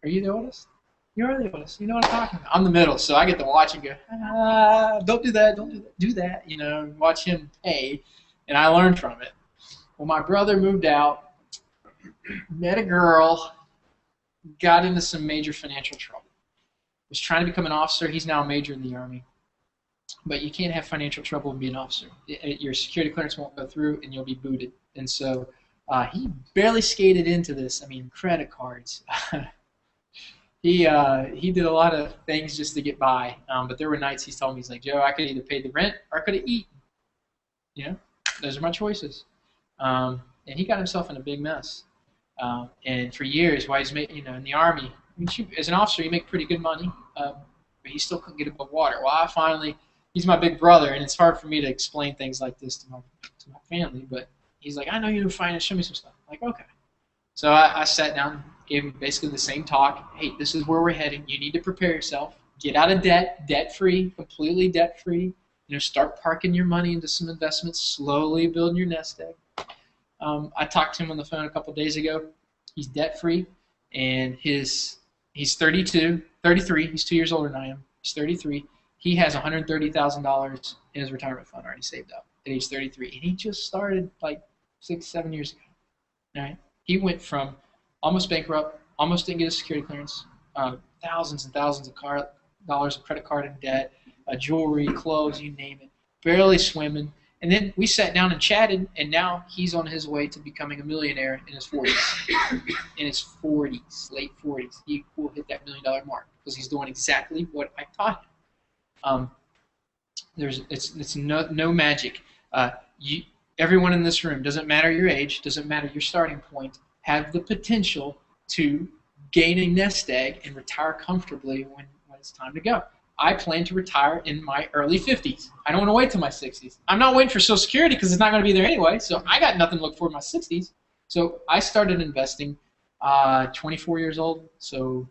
Are you the oldest? You're the oldest. You know what I'm talking about. I'm the middle, so I get to watch and go, don't do that, do that. Watch him pay, and I learned from it. Well, my brother moved out, met a girl, got into some major financial trouble. Was trying to become an officer. He's now a major in the Army. But you can't have financial trouble and be an officer. Your security clearance won't go through, and you'll be booted. And so he barely skated into this. I mean, credit cards. He did a lot of things just to get by. But there were nights he's told me, he's like, Joe, I could either pay the rent or I could have eaten. Those are my choices. And he got himself in a big mess. And for years, while he's in the Army, as an officer, you make pretty good money, but he still couldn't get above water. Well, he's my big brother, and it's hard for me to explain things like this to my family, but he's like, I know you do finance, show me some stuff. I'm like, okay. So I sat down, gave him basically the same talk. Hey, this is where we're heading. You need to prepare yourself. Get out of debt, debt-free, completely debt-free. Start parking your money into some investments, slowly building your nest egg. I talked to him on the phone a couple days ago. He's debt-free, and he's 33. He's 2 years older than I am. He's 33. He has $130,000 in his retirement fund already saved up at age 33. And he just started like 6-7 years ago. All right? He went from almost bankrupt, almost didn't get a security clearance, thousands and thousands of dollars of credit card in debt, jewelry, clothes, you name it, barely swimming. And then we sat down and chatted, and now he's on his way to becoming a millionaire in his 40s. In his 40s, late 40s, he will hit that $1 million mark because he's doing exactly what I taught him. It's no magic. Everyone in this room, doesn't matter your age, doesn't matter your starting point, have the potential to gain a nest egg and retire comfortably when it's time to go. I plan to retire in my early 50s. I don't want to wait till my 60s. I'm not waiting for Social Security because it's not going to be there anyway, so I got nothing to look for in my 60s. So I started investing 24 years old, so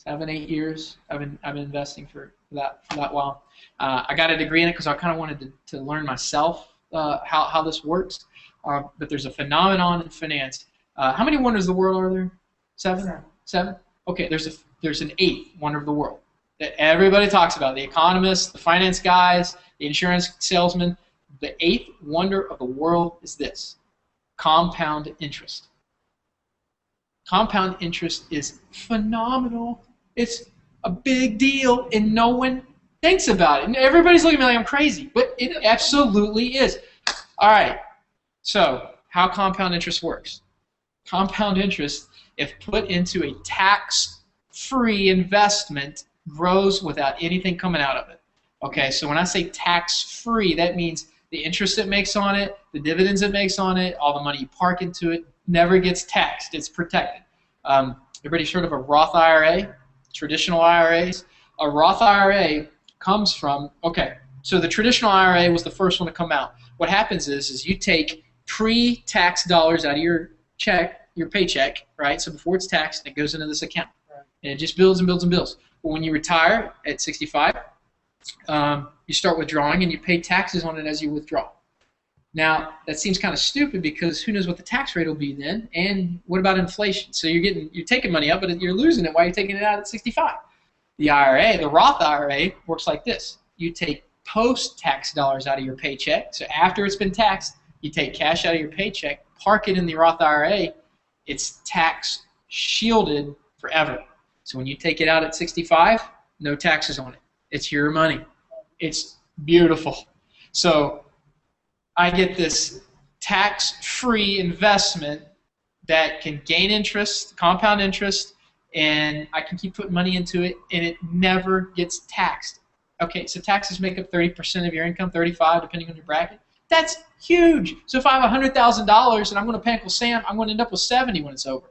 7-8 years I've been investing for that while. I got a degree in it because I kind of wanted to learn myself how this works. But there's a phenomenon in finance. How many wonders of the world are there? Seven? Okay, there's an eighth wonder of the world that everybody talks about. The economists, the finance guys, the insurance salesmen. The eighth wonder of the world is this: compound interest. Compound interest is phenomenal. It's a big deal, and no one thinks about it. And everybody's looking at me like I'm crazy, but it absolutely is. All right, so how compound interest works. Compound interest, if put into a tax-free investment, grows without anything coming out of it. Okay, so when I say tax-free, that means the interest it makes on it, the dividends it makes on it, all the money you park into it, never gets taxed. It's protected. Everybody's heard of a Roth IRA, traditional IRAs? A Roth IRA comes from, okay, so the traditional IRA was the first one to come out. What happens is you take pre-tax dollars out of your paycheck, right? So before it's taxed, it goes into this account. And it just builds and builds and builds. But when you retire at 65, you start withdrawing and you pay taxes on it as you withdraw. Now, that seems kind of stupid because who knows what the tax rate will be then, and what about inflation? So you're taking money up, but you're losing it while you're taking it out at 65. The IRA, the Roth IRA, works like this. You take post-tax dollars out of your paycheck. So after it's been taxed, you take cash out of your paycheck, park it in the Roth IRA. It's tax shielded forever. So when you take it out at 65, no taxes on it. It's your money. It's beautiful. So I get this tax-free investment that can gain interest, compound interest, and I can keep putting money into it, and it never gets taxed. Okay, so taxes make up 30% of your income, 35% depending on your bracket. That's huge. So if I have $100,000 and I'm going to pay Uncle Sam, I'm going to end up with 70 when it's over.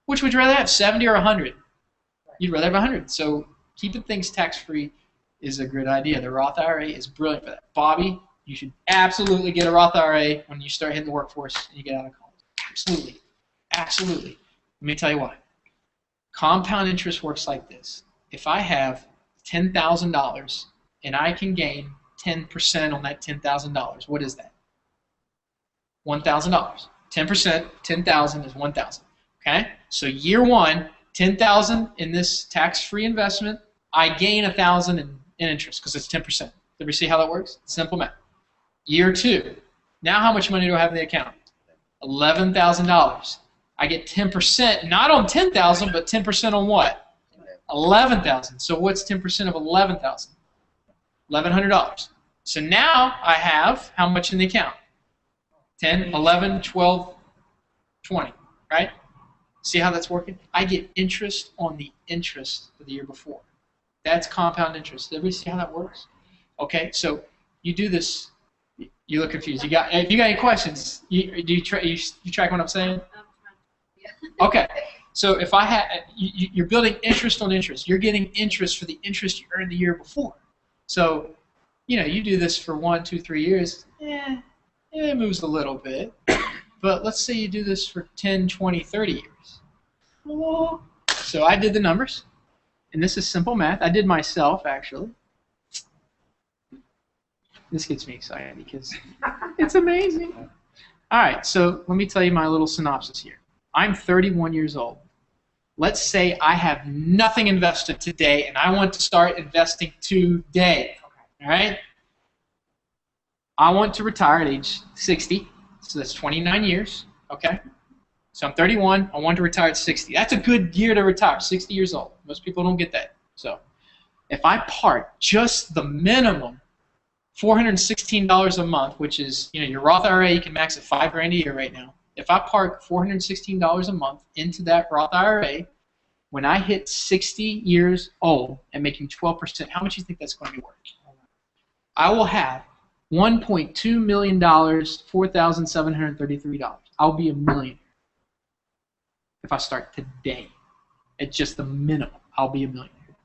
Which would you rather have, 70 or 100? You'd rather have 100. So keeping things tax-free is a good idea. The Roth IRA is brilliant for that. Bobby, you should absolutely get a Roth IRA when you start hitting the workforce and you get out of college. Absolutely. Absolutely. Let me tell you why. Compound interest works like this. If I have $10,000 and I can gain 10% on that $10,000, what is that? $1,000. 10%, 10,000 is 1,000. Okay? So year one, 10,000 in this tax-free investment, I gain 1,000 in interest because it's 10%. Did we see how that works? Simple math. Year two, now how much money do I have in the account? $11,000. I get 10%, not on 10,000, but 10% on what? 11,000. So what's 10% of 11,000? $1,100. So now I have how much in the account? 10, 11, 12, 20, right? See how that's working? I get interest on the interest for the year before. That's compound interest. Did everybody see how that works? Okay, so you do this. You look confused. If you got any questions, you track what I'm saying? Okay, so if I had, you're building interest on interest. You're getting interest for the interest you earned the year before. So, you do this for 1, 2, 3 years. It moves a little bit. But let's say you do this for 10, 20, 30 years. So I did the numbers, and this is simple math. I did myself, actually. This gets me excited because it's amazing. All right, so let me tell you my little synopsis here. I'm 31 years old. Let's say I have nothing invested today, and I want to start investing today. All right? I want to retire at age 60, so that's 29 years. Okay? So I'm 31. I want to retire at 60. That's a good year to retire, 60 years old. Most people don't get that. So if I park just the minimum, $416 a month, which is, your Roth IRA, you can max at $5,000 a year right now. If I park $416 a month into that Roth IRA, when I hit 60 years old and making 12%, how much do you think that's going to be worth? I will have $1.2 million, $4,733. I'll be a millionaire if I start today. At just the minimum, I'll be a millionaire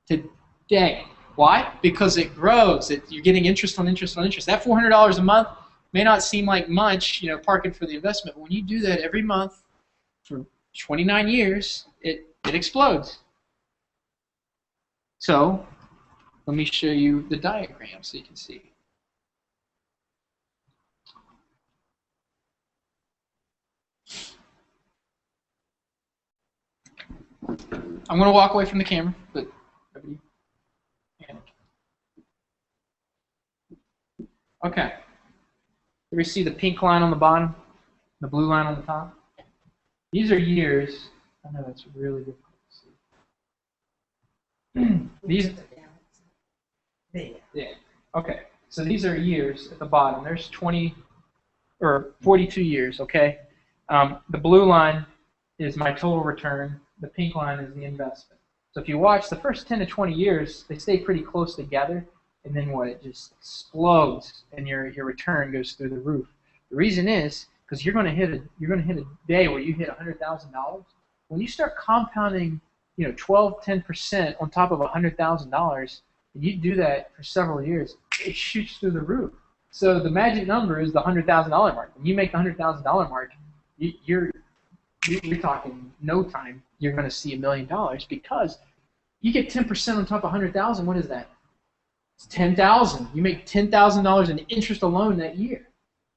today. Why? Because it grows. You're getting interest on interest on interest. That $400 a month may not seem like much, parking for the investment. But when you do that every month for 29 years, it explodes. So let me show you the diagram so you can see. I'm going to walk away from the camera, but nobody panic. Okay. You see the pink line on the bottom, the blue line on the top? These are years. I know that's really difficult to see. Yeah. Okay. So these are years at the bottom. There's 42 years. Okay. The blue line is my total return. The pink line is the investment. So if you watch the first 10 to 20 years, they stay pretty close together. And then what? It just explodes, and your return goes through the roof. The reason is because you're going to hit a day where you hit $100,000. When you start compounding, 12, 10% on top of $100,000, and you do that for several years, it shoots through the roof. So the magic number is the $100,000 mark. When you make the $100,000 mark, you're talking no time. You're going to see $1 million because you get 10% on top of $100,000. What is that? It's $10,000. You make $10,000 in interest alone that year,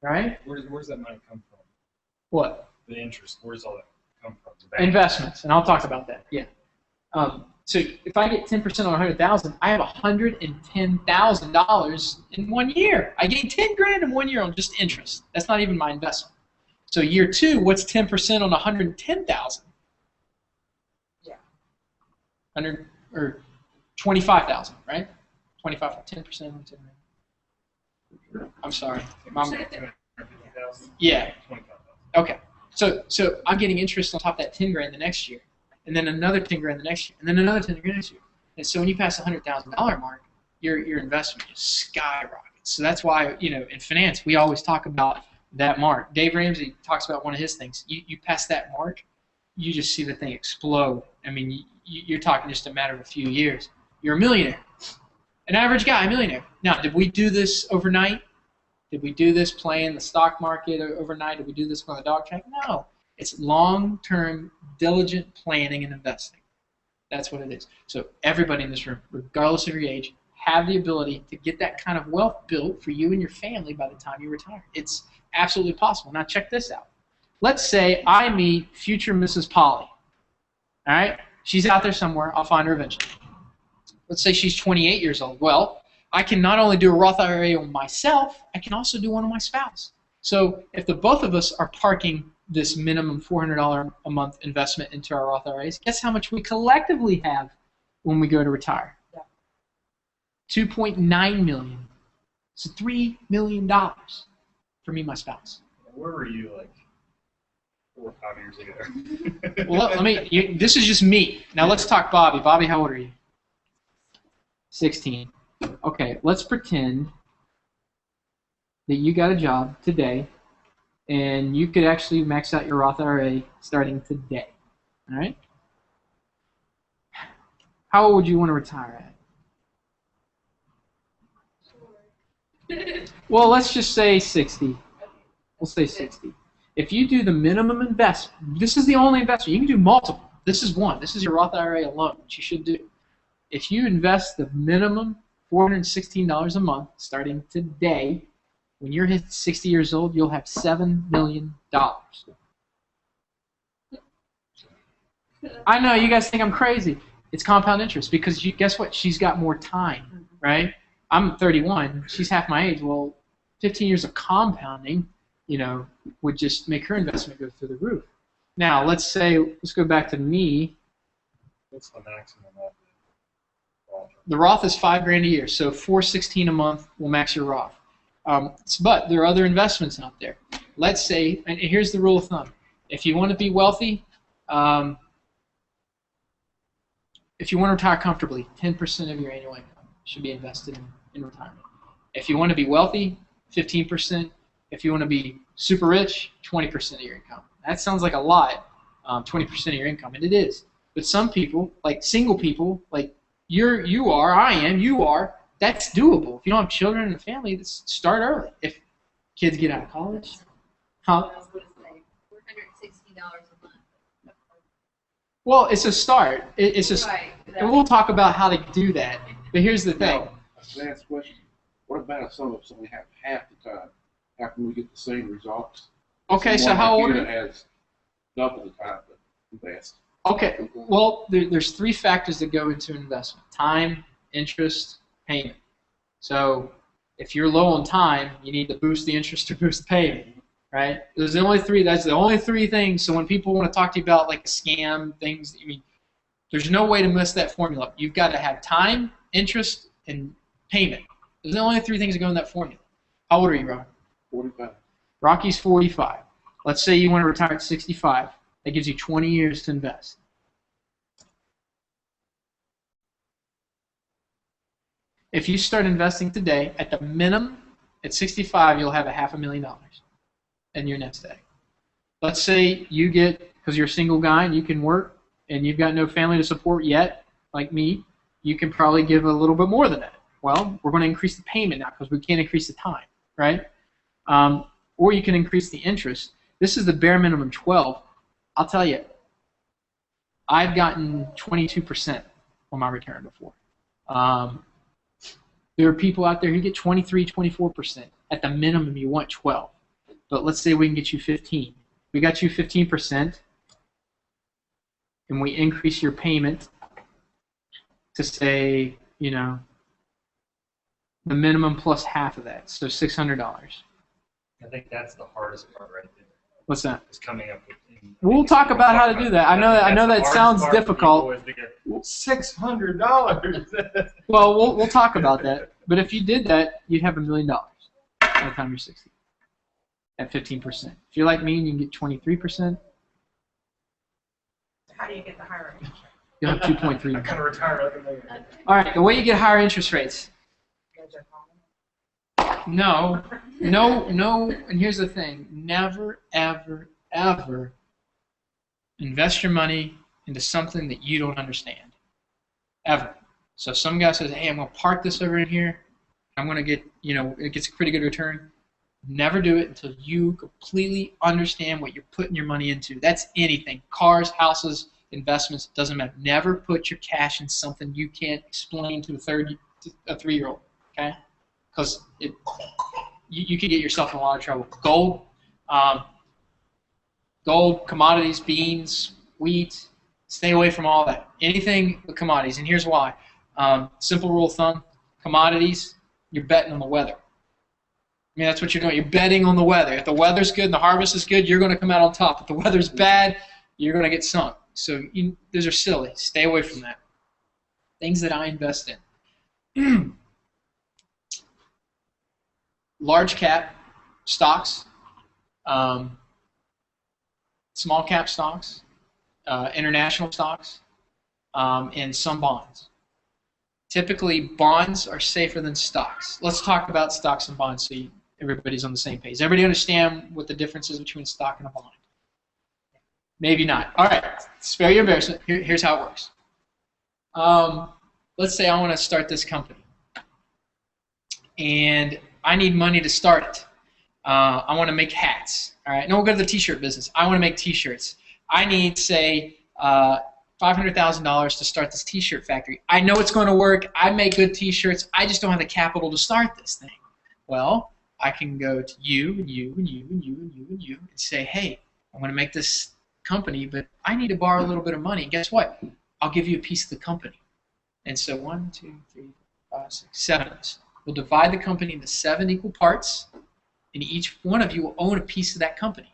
right? Where's that money come from? What? The interest. Where's all that come from? Investments, and I'll talk about that. Yeah. So if I get 10% on $100,000, I have $110,000 in 1 year. I gained $10,000 in 1 year on just interest. That's not even my investment. So year two, what's 10% on $110,000? Yeah. 100 or 25,000, right? 25, 10% on 10. I'm sorry. Yeah. Okay. So I'm getting interest on top of that $10,000 the next year, and then another $10,000 the next year, and then another $10,000 next year. And so when you pass the $100,000 mark, your investment just skyrockets. So that's why, in finance, we always talk about that mark. Dave Ramsey talks about one of his things. You pass that mark, you just see the thing explode. I mean, you're talking just a matter of a few years. You're a millionaire. An average guy, a millionaire. Now, did we do this overnight? Did we do this playing the stock market overnight? Did we do this on the dog track? No. It's long-term, diligent planning and investing. That's what it is. So everybody in this room, regardless of your age, have the ability to get that kind of wealth built for you and your family by the time you retire. It's absolutely possible. Now check this out. Let's say I meet future Mrs. Polly. All right? She's out there somewhere. I'll find her eventually. Let's say she's 28 years old. Well, I can not only do a Roth IRA on myself, I can also do one on my spouse. So if the both of us are parking this minimum $400 a month investment into our Roth IRAs, guess how much we collectively have when we go to retire? Yeah. $2.9 million. So $3 million for me and my spouse. Where were you like 4 or 5 years ago? Well, this is just me. Now let's talk Bobby. Bobby, how old are you? 16. Okay, let's pretend that you got a job today and you could actually max out your Roth IRA starting today. All right? How old would you want to retire at? Well, let's just say 60. We'll say 60. If you do the minimum investment, this is the only investment. You can do multiple. This is one. This is your Roth IRA alone, which you should do. If you invest the minimum $416 a month starting today, when you're 60 years old, you'll have $7 million. I know, you guys think I'm crazy. It's compound interest because guess what? She's got more time, right? I'm 31. She's half my age. Well, 15 years of compounding, would just make her investment go through the roof. Now, let's go back to me. What's the maximum? The Roth is $5,000 a year, so $416 a month will max your Roth. But there are other investments out there. Let's say, and here's the rule of thumb: if you want to be wealthy, if you want to retire comfortably, 10% of your annual income should be invested in retirement. If you want to be wealthy, 15%. If you want to be super rich, 20% of your income. That sounds like a lot, 20% of your income, and it is. But some people, like single people, like you are, that's doable. If you don't have children and a family, start early. If kids get out of college. Huh? I was going to say, $460 a month. Well, it's a start. And we'll talk about how to do that. But here's the thing. Now, last question. What about if some of us only have half the time? How can we get the same results? Okay, so how old are you? Has double the time to invest. Okay, well, there's 3 factors that go into investment: time, interest, payment. So if you're low on time, you need to boost the interest to boost the payment, right? There's the only 3. That's the only 3 things. So when people want to talk to you about like scam things, there's no way to miss that formula. You've got to have time, interest, and payment. There's the only 3 things that go in that formula. How old are you, Rob? 45. Rocky's 45. Let's say you want to retire at 65. That gives you 20 years to invest. If you start investing today, at the minimum, at 65, you'll have $500,000 in your nest egg. Let's say you because you're a single guy and you can work and you've got no family to support yet, like me, you can probably give a little bit more than that. Well, we're going to increase the payment now because we can't increase the time, right? Or you can increase the interest. This is the bare minimum 12. I'll tell you, I've gotten 22% on my return before. There are people out there who get 23, 24%. At the minimum, you want 12. But let's say we can get you 15. We got you 15%, and we increase your payment to say, the minimum plus half of that, so $600. I think that's the hardest part right there. What's that? Is coming up with. We'll talk about how to do that. I know that sounds difficult. $600. Well, we'll talk about that. But if you did that, you'd have $1 million by the time you're 60 at 15%. If you're like me and you can get 23%, How do you get the higher interest rate? you'll have 2.3. I kind of retire like a millionaire. All right, the way you get higher interest rates. No, no. And here's the thing: never, ever, ever invest your money into something that you don't understand, ever. So if some guy says, "Hey, I'm going to park this over in here. I'm going to get, it gets a pretty good return." Never do it until you completely understand what you're putting your money into. That's anything: cars, houses, investments. Doesn't matter. Never put your cash in something you can't explain to a 3-year-old. Okay? Because you could get yourself in a lot of trouble. Gold, commodities, beans, wheat. Stay away from all that. Anything with commodities. And here's why. Simple rule of thumb: commodities, you're betting on the weather. I mean, that's what you're doing. You're betting on the weather. If the weather's good and the harvest is good, you're going to come out on top. If the weather's bad, you're going to get sunk. So those are silly. Stay away from that. Things that I invest in. Large cap stocks, small cap stocks, international stocks, and some bonds. Typically, bonds are safer than stocks. Let's talk about stocks and bonds so everybody's on the same page. Everybody understand what the difference is between a stock and a bond? Maybe not. All right, spare your embarrassment. Here's how it works. Let's say I want to start this company, and I need money to start it. I want to make hats. All right, no, we'll go to the t-shirt business. I want to make t-shirts. I need, say, $500,000 to start this t-shirt factory. I know it's going to work. I make good t-shirts. I just don't have the capital to start this thing. Well, I can go to you and you and you and you and you and you and say, hey, I'm going to make this company, but I need to borrow a little bit of money. And guess what? I'll give you a piece of the company. And so 1, 2, 3, 5, 6, 7 of us. We'll divide the company into 7 equal parts, and each one of you will own a piece of that company.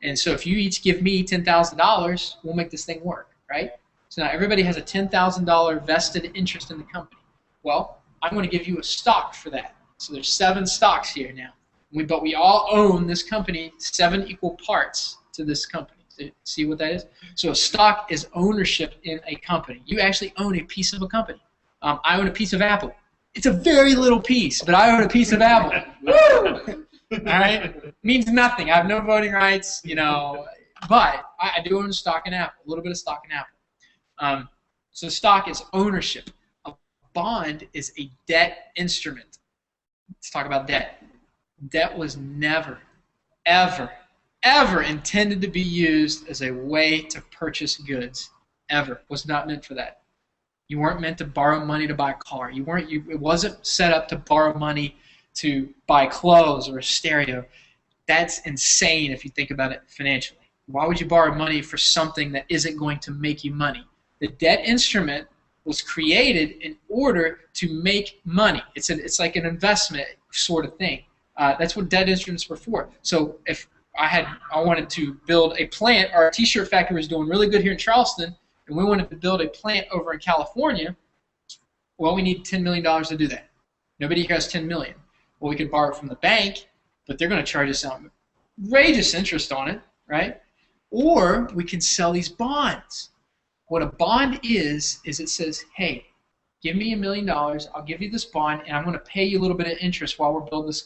And so if you each give me $10,000, we'll make this thing work, right? So now everybody has a $10,000 vested interest in the company. Well, I'm going to give you a stock for that. So there's 7 stocks here now. But we all own this company, 7 equal parts to this company. See what that is? So a stock is ownership in a company. You actually own a piece of a company. I own a piece of Apple. It's a very little piece, but I own a piece of Apple. Woo! All right? It means nothing. I have no voting rights, but I do own stock in Apple, a little bit of stock in Apple. So stock is ownership. A bond is a debt instrument. Let's talk about debt. Debt was never, ever, ever intended to be used as a way to purchase goods. Ever. Was not meant for that. You weren't meant to borrow money to buy a car. It wasn't set up to borrow money to buy clothes or a stereo. That's insane if you think about it financially. Why would you borrow money for something that isn't going to make you money? The debt instrument was created in order to make money. It's like an investment sort of thing. That's what debt instruments were for. So if I wanted to build a plant, our t-shirt factory was doing really good here in Charleston, and we wanted to build a plant over in California, well, we need $10 million to do that. Nobody here has $10 million. Well, we could borrow it from the bank, but they're going to charge us outrageous interest on it, right? Or we can sell these bonds. What a bond is it says, hey, give me $1 million, I'll give you this bond, and I'm going to pay you a little bit of interest while we're building this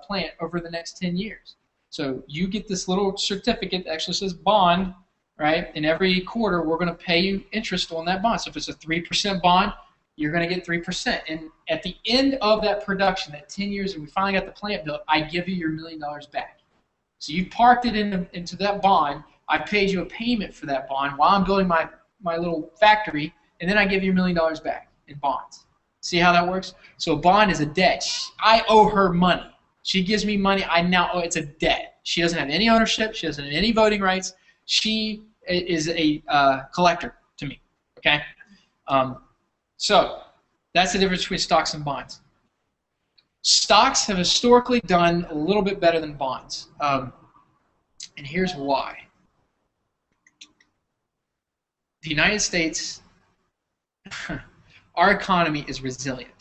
plant over the next 10 years. So you get this little certificate that actually says bond, right? And every quarter we're going to pay you interest on that bond. So if it's a 3% bond, you're going to get 3%. And at the end of that production, that 10 years, and we finally got the plant built, I give you your $1 million back. So you parked it into that bond. I paid you a payment for that bond while I'm building my little factory, and then I give you $1 million back in bonds. See how that works? So a bond is a debt. I owe her money. She gives me money. I now owe. It's a debt. She doesn't have any ownership. She doesn't have any voting rights. She is a collector to me. Okay? So that's the difference between stocks and bonds. Stocks have historically done a little bit better than bonds. And here's why. The United States, our economy is resilient.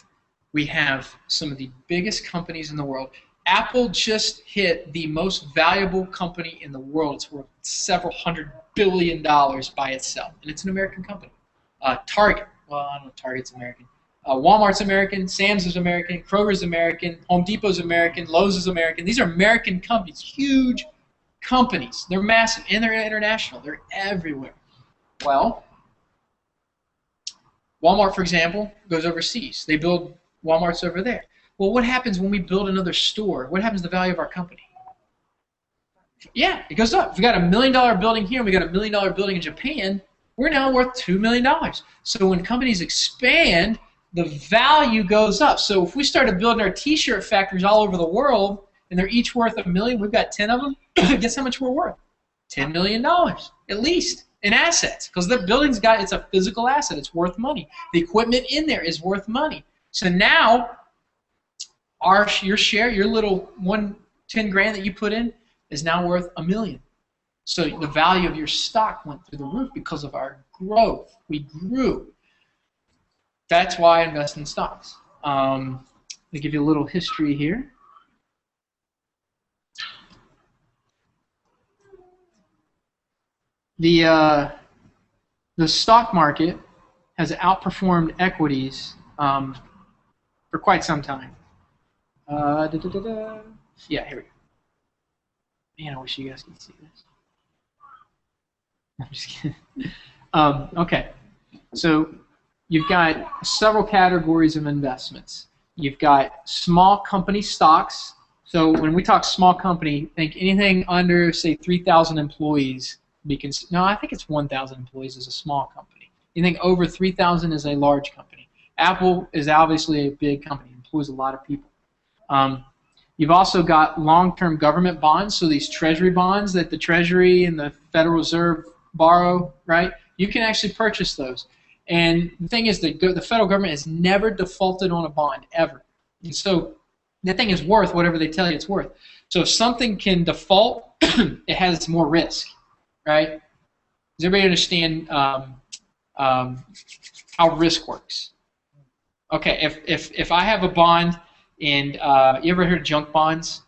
We have some of the biggest companies in the world. Apple just hit the most valuable company in the world. It's worth several $100 billion by itself, and it's an American company. Target, well, I don't know if Target's American. Walmart's American, Sam's is American, Kroger's American, Home Depot's American, Lowe's is American. These are American companies, huge companies. They're massive, and they're international. They're everywhere. Well, Walmart, for example, goes overseas. They build Walmarts over there. Well, what happens when we build another store? What happens to the value of our company? Yeah, it goes up. If we got $1 million building here and we got $1 million building in Japan, we're now worth $2 million. So when companies expand, the value goes up. So if we started building our T-shirt factories all over the world and they're each worth $1 million, we've got 10 of them, guess how much we're worth? $10 million, at least, in assets. Because the building's it's a physical asset. It's worth money. The equipment in there is worth money. So now your share, your little 10 grand that you put in, is now worth $1 million. So the value of your stock went through the roof because of our growth. We grew. That's why I invest in stocks. Let me give you a little history here. The stock market has outperformed equities for quite some time. Yeah, here we go. Man, I wish you guys could see this. I'm just kidding. Okay, so you've got several categories of investments. You've got small company stocks. So when we talk small company, think anything under, say, 3,000 employees. No, I think it's 1,000 employees is a small company. Anything over 3,000 is a large company. Apple is obviously a big company. It employs a lot of people. You've also got long-term government bonds, so these treasury bonds that the Treasury and the Federal Reserve borrow, right? You can actually purchase those. And the thing is, the federal government has never defaulted on a bond, ever. And so that thing is worth whatever they tell you it's worth. So if something can default, it has more risk, right? Does everybody understand how risk works? Okay, if I have a bond, and you ever heard of junk bonds?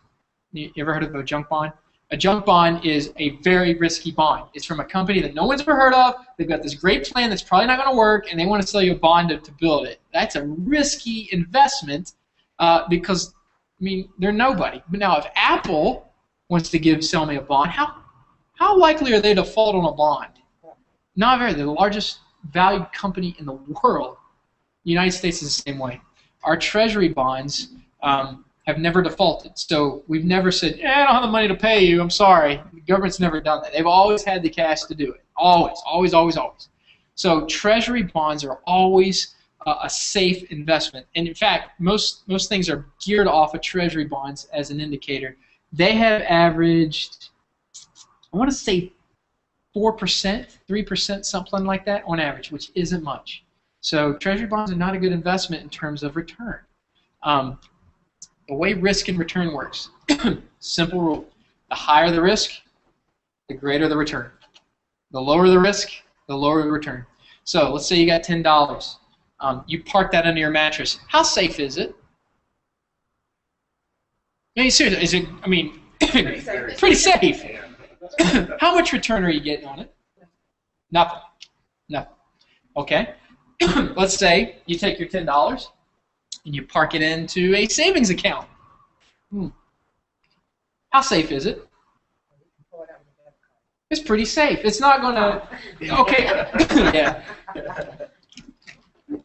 You ever heard of a junk bond? A junk bond is a very risky bond. It's from a company that no one's ever heard of. They've got this great plan that's probably not going to work, and they want to sell you a bond to build it. That's a risky investment because, I mean, they're nobody. But now if Apple wants to sell me a bond, how likely are they to default on a bond? Not very. They're the largest valued company in the world. The United States is the same way. Our treasury bonds have never defaulted. So we've never said, I don't have the money to pay you, I'm sorry. The government's never done that. They've always had the cash to do it. Always, always, always, always. So treasury bonds are always a safe investment. And in fact, most things are geared off of treasury bonds as an indicator. They have averaged, I want to say 4%, 3%, something like that on average, which isn't much. So treasury bonds are not a good investment in terms of return. The way risk and return works, simple rule. The higher the risk, the greater the return. The lower the risk, the lower the return. So let's say you got $10. You park that under your mattress. How safe is it? I mean, seriously, is it, I mean, pretty safe. How much return are you getting on it? Nothing. Nothing. Okay. Let's say you take your $10 and you park it into a savings account. How safe is it? It's pretty safe. It's not going to... Okay. Yeah.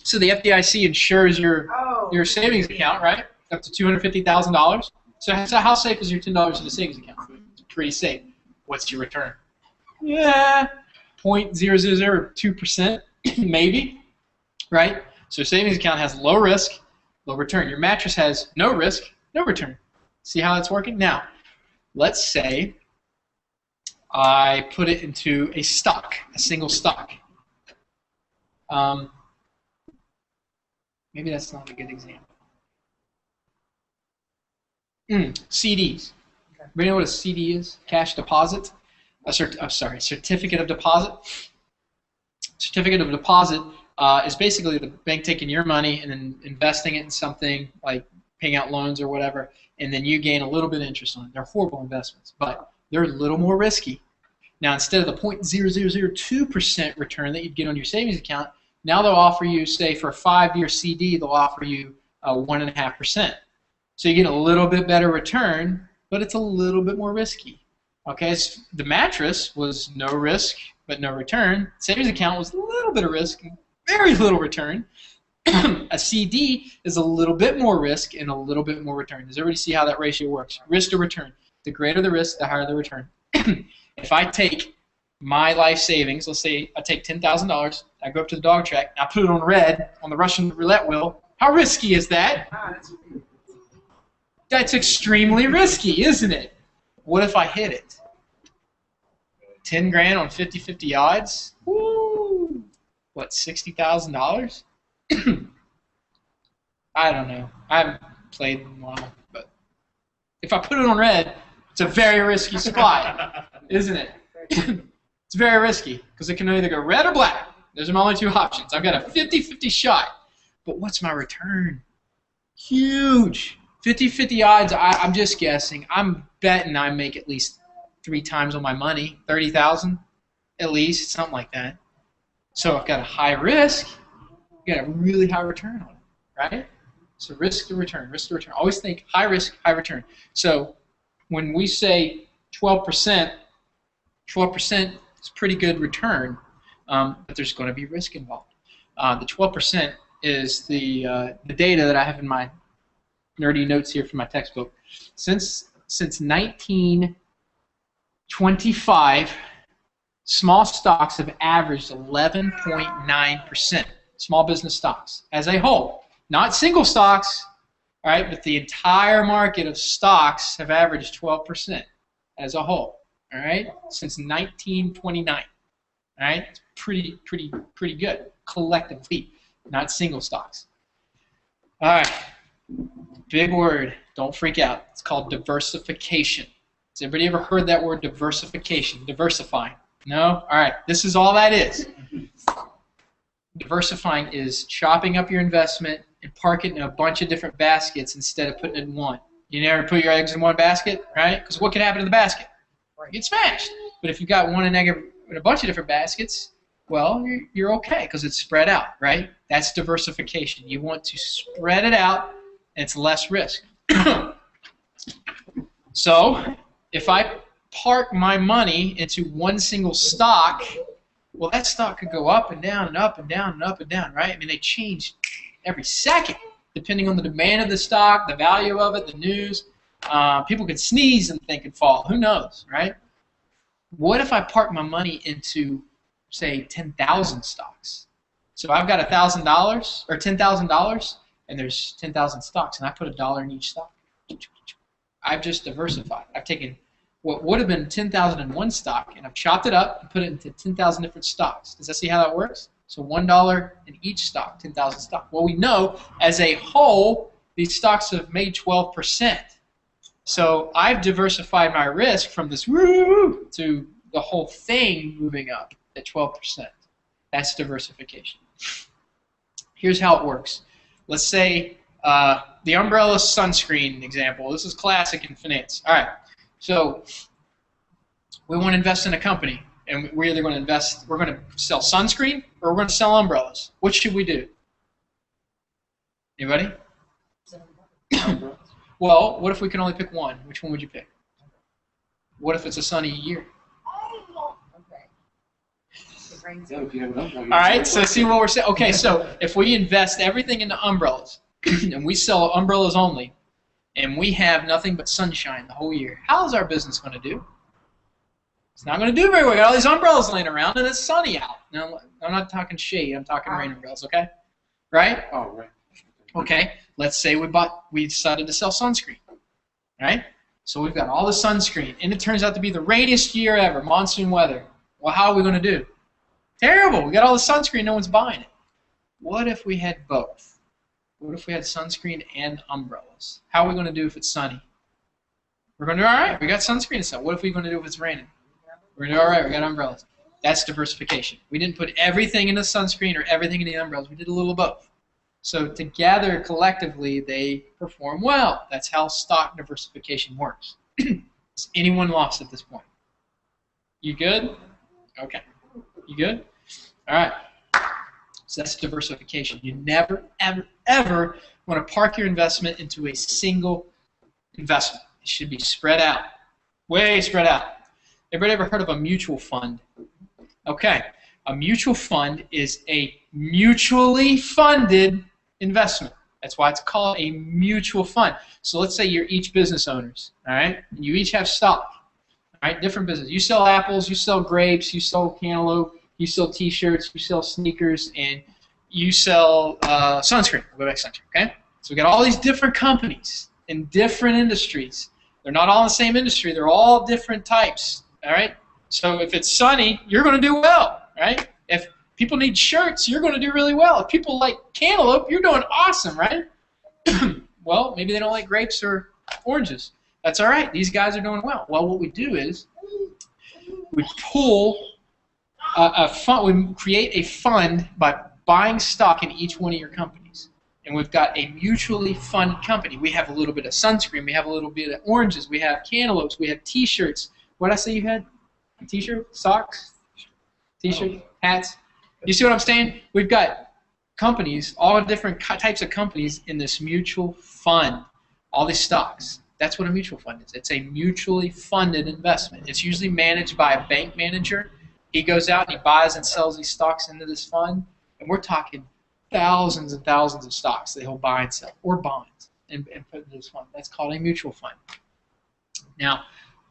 So the FDIC insures your savings account, right? Up to $250,000. So how safe is your $10 in a savings account? It's pretty safe. What's your return? Yeah, 0.0002%, maybe. Right? So savings account has low risk, low return. Your mattress has no risk, no return. See how that's working? Now, let's say I put it into a stock, a single stock. Maybe that's not a good example. CDs. Everybody know what a CD is? Cash deposit? Certificate of deposit. Certificate of deposit is basically the bank taking your money and then investing it in something like paying out loans or whatever, and then you gain a little bit of interest on it. They're horrible investments, but they're a little more risky. Now, instead of the 0.0002% return that you'd get on your savings account, Now they'll offer you, say, for a 5-year CD, they'll offer you 1.5%. So you get a little bit better return, but it's a little bit more risky. Okay, so the mattress was no risk, but no return. Savings account was a little bit of risk, very little return. A CD is a little bit more risk and a little bit more return. Does everybody see how that ratio works? Risk to return. The greater the risk, the higher the return. If I take my life savings, let's say I take $10,000, I go up to the dog track, I put it on red on the Russian roulette wheel. How risky is that? That's extremely risky, isn't it? What if I hit it? 10 grand on 50-50 odds? Woo! What, $60,000? I don't know. I haven't played in a while, but if I put it on red, it's a very risky spot, isn't it? It's very risky because it can either go red or black. Those are my only two options. I've got a 50-50 shot, but what's my return? Huge. 50-50 odds, I'm just guessing. I'm betting I make at least 3 times on my money, 30,000 at least, something like that. So I've got a high risk, you got a really high return on it, right? So risk to return, risk to return. Always think high risk, high return. So when we say 12%, 12% is pretty good return, but there's going to be risk involved. The 12% is the data that I have in my nerdy notes here from my textbook. Since 1925, small stocks have averaged 11.9%. Small business stocks as a whole, not single stocks, all right, but the entire market of stocks have averaged 12% as a whole, all right, since 1929, all right. It's pretty good collectively, not single stocks. All right, big word. Don't freak out. It's called diversification. Has everybody ever heard that word diversification? Diversifying? No? All right. This is all that is. Diversifying is chopping up your investment and parking it in a bunch of different baskets instead of putting it in one. You never put your eggs in one basket, right? Because what could happen to the basket? You get smashed. But if you've got one egg in a bunch of different baskets, well, you're okay because it's spread out, right? That's diversification. You want to spread it out and it's less risk. So if I park my money into one single stock, well, that stock could go up and down and up and down and up and down, right? I mean, they change every second depending on the demand of the stock, the value of it, the news. People could sneeze and think it'd fall. Who knows, right? What if I park my money into, say, 10,000 stocks? So I've got $1,000 or $10,000, and there's 10,000 stocks, and I put $1 in each stock. I've just diversified. I've taken what would have been 10,001 stock, and I've chopped it up and put it into 10,000 different stocks. Does that see how that works? So $1 in each stock, 10,000 stock. Well, we know as a whole, these stocks have made 12%. So I've diversified my risk from this woo to the whole thing moving up at 12%. That's diversification. Here's how it works. Let's say the umbrella sunscreen example. This is classic in finance. All right. So we want to invest in a company, and we're either going to invest, we're going to sell sunscreen or we're going to sell umbrellas. What should we do? Anybody? Well, what if we can only pick one? Which one would you pick? What if it's a sunny year? Yeah, if you have an umbrella, All right, so see what we're saying. Okay, so if we invest everything into umbrellas and we sell umbrellas only, and we have nothing but sunshine the whole year, how is our business going to do? It's not going to do very well. We got all these umbrellas laying around, and it's sunny out. Now, I'm not talking shade. I'm talking rain umbrellas, okay? Right? Oh, right. Okay, let's say we decided to sell sunscreen, right? So we've got all the sunscreen, and it turns out to be the rainiest year ever, monsoon weather. Well, how are we going to do? Terrible. We got all the sunscreen, no one's buying it. What if we had both? What if we had sunscreen and umbrellas? How are we going to do if it's sunny? We're going to do all right. We got sunscreen and stuff. What if we're going to do if it's raining? We're going to do all right. We got umbrellas. That's diversification. We didn't put everything in the sunscreen or everything in the umbrellas. We did a little of both. So together, collectively, they perform well. That's how stock diversification works. Is anyone lost at this point? You good? Okay. You good? All right. So that's diversification. You never, ever, ever want to park your investment into a single investment. It should be spread out, way spread out. Everybody ever heard of a mutual fund? Okay, a mutual fund is a mutually funded investment. That's why it's called a mutual fund. So let's say you're each business owners, all right? And you each have stock, all right? Different business. You sell apples, you sell grapes, you sell cantaloupe, you sell T-shirts, you sell sneakers, and you sell sunscreen. We'll go back to sunscreen, okay? So we got all these different companies in different industries. They're not all in the same industry. They're all different types, all right? So if it's sunny, you're going to do well, right? If people need shirts, you're going to do really well. If people like cantaloupe, you're doing awesome, right? Well, maybe they don't like grapes or oranges. That's all right. These guys are doing well. Well, what we do is we pull a fund. We create a fund by buying stock in each one of your companies. And we've got a mutually funded company. We have a little bit of sunscreen. We have a little bit of oranges. We have cantaloupes. We have T-shirts. What did I say you had? T-shirt? Socks? T-shirt? Hats? You see what I'm saying? We've got companies, all different types of companies in this mutual fund, all these stocks. That's what a mutual fund is. It's a mutually funded investment. It's usually managed by a bank manager. He goes out and he buys and sells these stocks into this fund, and we're talking thousands and thousands of stocks that he'll buy and sell, or bonds, and put into this fund. That's called a mutual fund. Now,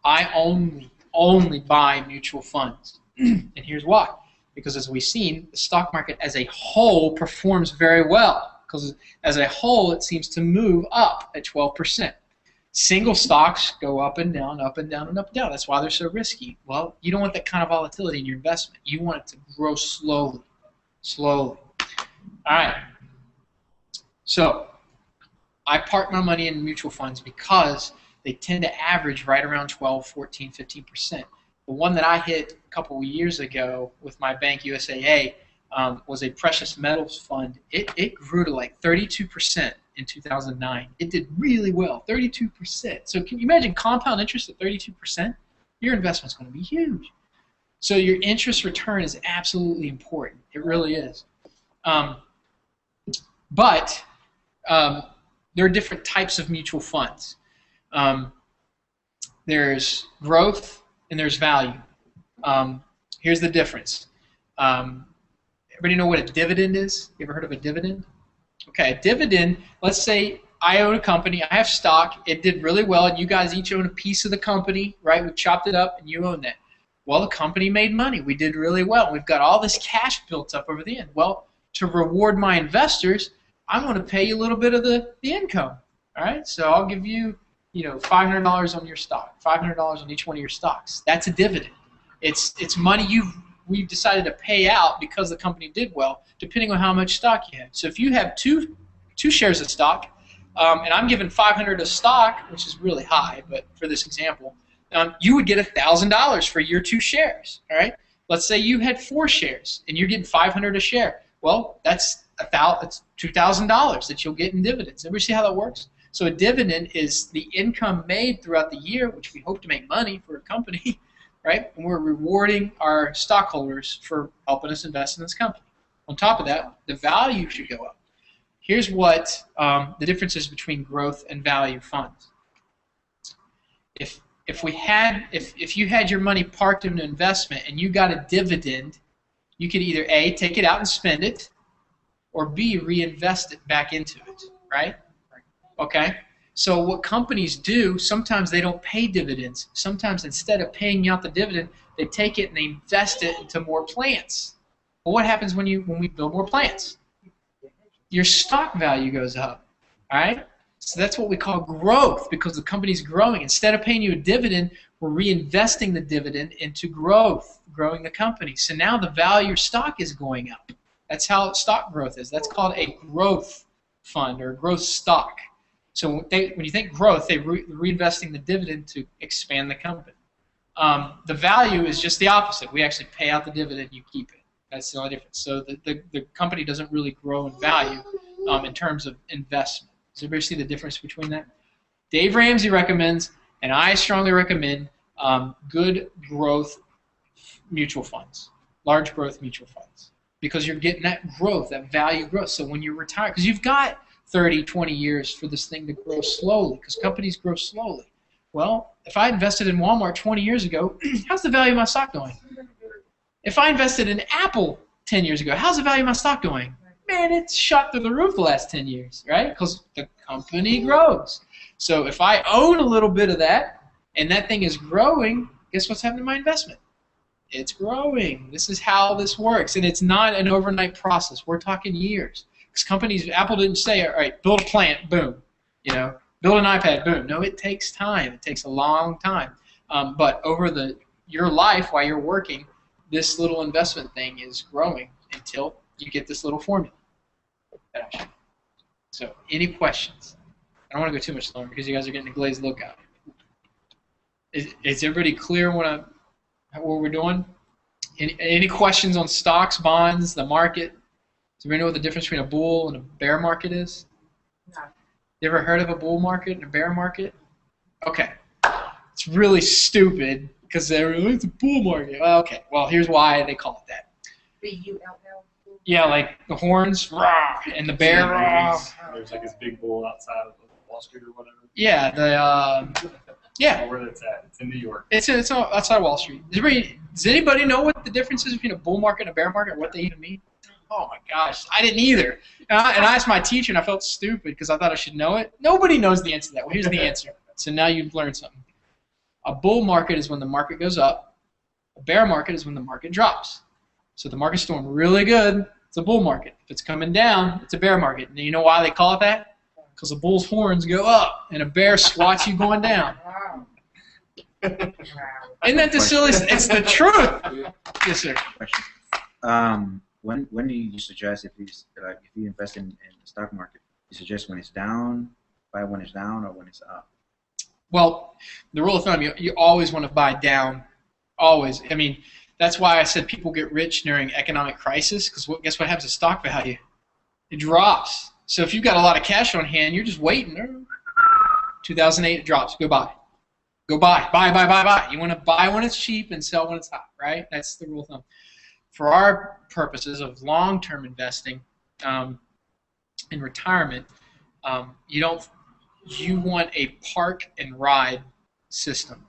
I only buy mutual funds, and here's why. Because as we've seen, the stock market as a whole performs very well. Because as a whole, it seems to move up at 12%. Single stocks go up and down, up and down, and up and down. That's why they're so risky. Well, you don't want that kind of volatility in your investment. You want it to grow slowly, slowly. All right. So I park my money in mutual funds because they tend to average right around 12, 14, 15%. The one that I hit a couple of years ago with my bank, USAA, was a precious metals fund. It grew to like 32% in 2009. It did really well, 32%. So can you imagine compound interest at 32%? Your investment's going to be huge. So your interest return is absolutely important. It really is. But there are different types of mutual funds. There's growth and there's value. Here's the difference. Everybody know what a dividend is? You ever heard of a dividend? Okay, a dividend, let's say I own a company, I have stock, it did really well, and you guys each own a piece of the company, right? We chopped it up and you own that. Well, the company made money. We did really well. We've got all this cash built up over the end. Well, to reward my investors, I'm going to pay you a little bit of the income. All right, so I'll give you, $500 on your stock, $500 on each one of your stocks. That's a dividend. It's money we've decided to pay out because the company did well, depending on how much stock you have. So if you have two shares of stock, and I'm giving $500 of stock, which is really high, but for this example, you would get $1,000 for your 2 shares. All right. Let's say you had 4 shares and you're getting $500 a share. Well, that's $2,000 that you'll get in dividends. Everybody see how that works? So a dividend is the income made throughout the year, which we hope to make money for a company, right? And we're rewarding our stockholders for helping us invest in this company. On top of that, the value should go up. Here's what the difference is between growth and value funds. If you had your money parked in an investment and you got a dividend, you could either A, take it out and spend it, or B, reinvest it back into it, right? Okay? So what companies do, sometimes they don't pay dividends. Sometimes instead of paying out the dividend, they take it and they invest it into more plants. Well, what happens when we build more plants? Your stock value goes up, all right? So that's what we call growth, because the company's growing. Instead of paying you a dividend, we're reinvesting the dividend into growth, growing the company. So now the value of your stock is going up. That's how stock growth is. That's called a growth fund or growth stock. So when you think growth, they're reinvesting the dividend to expand the company. The value is just the opposite. We actually pay out the dividend, you keep it. That's the only difference. So the company doesn't really grow in value in terms of investment. Does everybody see the difference between that? Dave Ramsey recommends, and I strongly recommend, good growth mutual funds, large growth mutual funds. because you're getting that growth, that value growth. So when you retire, because you've got 30, 20 years for this thing to grow slowly, because companies grow slowly. Well, if I invested in Walmart 20 years ago, how's the value of my stock going? If I invested in Apple 10 years ago, how's the value of my stock going? Man, it's shot through the roof the last 10 years, right? Because the company grows. So if I own a little bit of that, and that thing is growing, guess what's happening to my investment? It's growing. This is how this works, and it's not an overnight process. We're talking years. Because companies, Apple didn't say, all right, build a plant, boom. Build an iPad, boom. No, it takes time. It takes a long time. But over your life while you're working, this little investment thing is growing until you get this little formula. So, any questions? I don't want to go too much longer because you guys are getting a glazed look out. Is everybody clear what we're doing? Any questions on stocks, bonds, the market? Does everybody know what the difference between a bull and a bear market is? No. You ever heard of a bull market and a bear market? Okay. It's really stupid because it's a bull market. Well, okay. Well, here's why they call it that. BULL. Yeah, like the horns, rah, and the bear, rah. There's like this big bull outside of Wall Street or whatever. Yeah, yeah. Where that's at. It's in New York. It's outside Wall Street. Does anybody know what the difference is between a bull market and a bear market, and what they even mean? Oh my gosh, I didn't either. And I asked my teacher, and I felt stupid because I thought I should know it. Nobody knows the answer to that. Well, here's the answer. So now you've learned something. A bull market is when the market goes up. A bear market is when the market drops. So the market's doing really good. It's a bull market. If it's coming down, it's a bear market. And you know why they call it that? Because a bull's horns go up, and a bear swats you going down. Wow. Isn't that the silliest? It's the truth. Yes, sir. Question. When do you suggest if you invest in the stock market, you suggest when it's down, buy when it's down, or when it's up? Well, the rule of thumb, you always want to buy down. Always. I mean, that's why I said people get rich during economic crisis, because guess what happens to stock value? It drops. So if you've got a lot of cash on hand, you're just waiting. 2008, it drops. Go buy. Go buy. Buy. You want to buy when it's cheap and sell when it's hot, right? That's the rule of thumb. For our purposes of long-term investing in retirement, you want a park and ride system.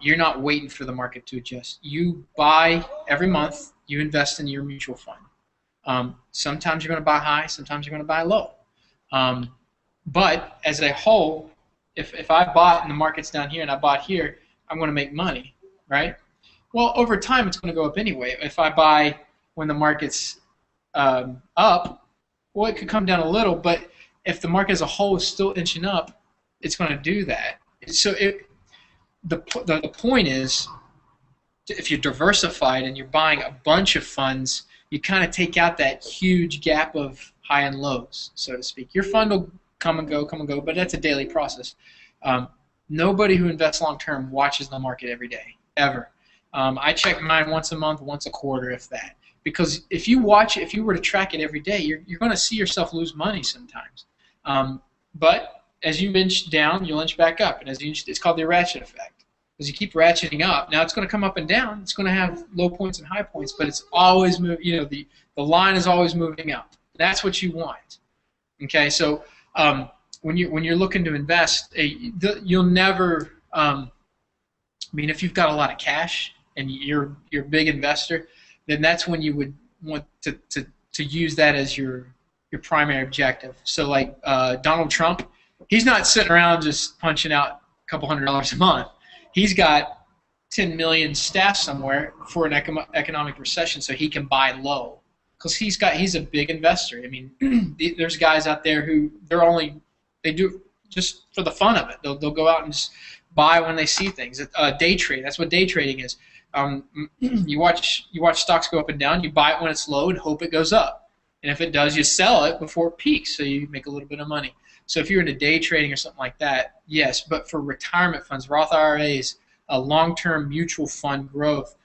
You're not waiting for the market to adjust. You buy every month. You invest in your mutual fund. Sometimes you're going to buy high. Sometimes you're going to buy low. But as a whole, if I bought and the market's down here and I bought here, I'm going to make money, right? Well, over time, it's going to go up anyway. If I buy when the market's up, well, it could come down a little, but if the market as a whole is still inching up, it's going to do that. So the point is, if you're diversified and you're buying a bunch of funds, you kind of take out that huge gap of high and lows, so to speak. Your fund will come and go, but that's a daily process. Nobody who invests long-term watches the market every day, ever. I check mine once a month, once a quarter, if that. Because if you were to track it every day, you're going to see yourself lose money sometimes. But as you inch down, you'll inch back up, and it's called the ratchet effect. As you keep ratcheting up, now it's going to come up and down. It's going to have low points and high points, but it's always moving. The line is always moving up. That's what you want. Okay, so when you're looking to invest, you'll never. If you've got a lot of cash and you're a big investor, then that's when you would want to use that as your primary objective. So like Donald Trump, he's not sitting around just punching out a couple $100 a month. He's got 10 million staff somewhere for an economic recession, so he can buy low because he's a big investor. I mean, there's guys out there who they do just for the fun of it. They'll go out and just buy when they see things. Day trade. That's what day trading is. You watch stocks go up and down. You buy it when it's low and hope it goes up. And if it does, you sell it before it peaks, so you make a little bit of money. So if you're into day trading or something like that, yes. But for retirement funds, Roth IRAs, long-term mutual fund growth,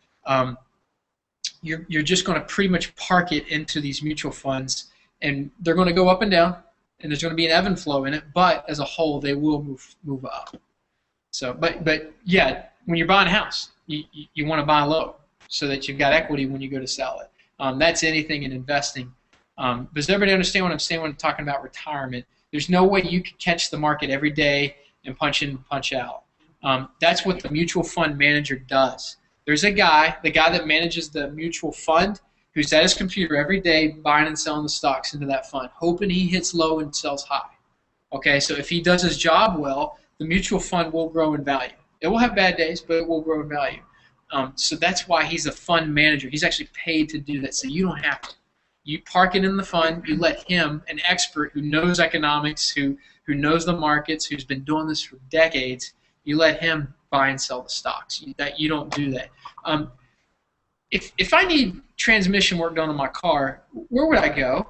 you're just going to pretty much park it into these mutual funds, and they're going to go up and down, and there's going to be an ebb and flow in it. But as a whole, they will move up. So, but yeah, when you're buying a house, you want to buy low so that you've got equity when you go to sell it. That's anything in investing. Does everybody understand what I'm saying when I'm talking about retirement? There's no way you can catch the market every day and punch in and punch out. That's what the mutual fund manager does. There's a guy, the guy that manages the mutual fund, who's at his computer every day buying and selling the stocks into that fund, hoping he hits low and sells high. Okay, so if he does his job well, the mutual fund will grow in value. It will have bad days, but it will grow in value. So that's why he's a fund manager. He's actually paid to do that, so you don't have to. You park it in the fund, you let him, an expert who knows economics, who knows the markets, who's been doing this for decades, you let him buy and sell the stocks. You don't do that. If I need transmission work done on my car, where would I go?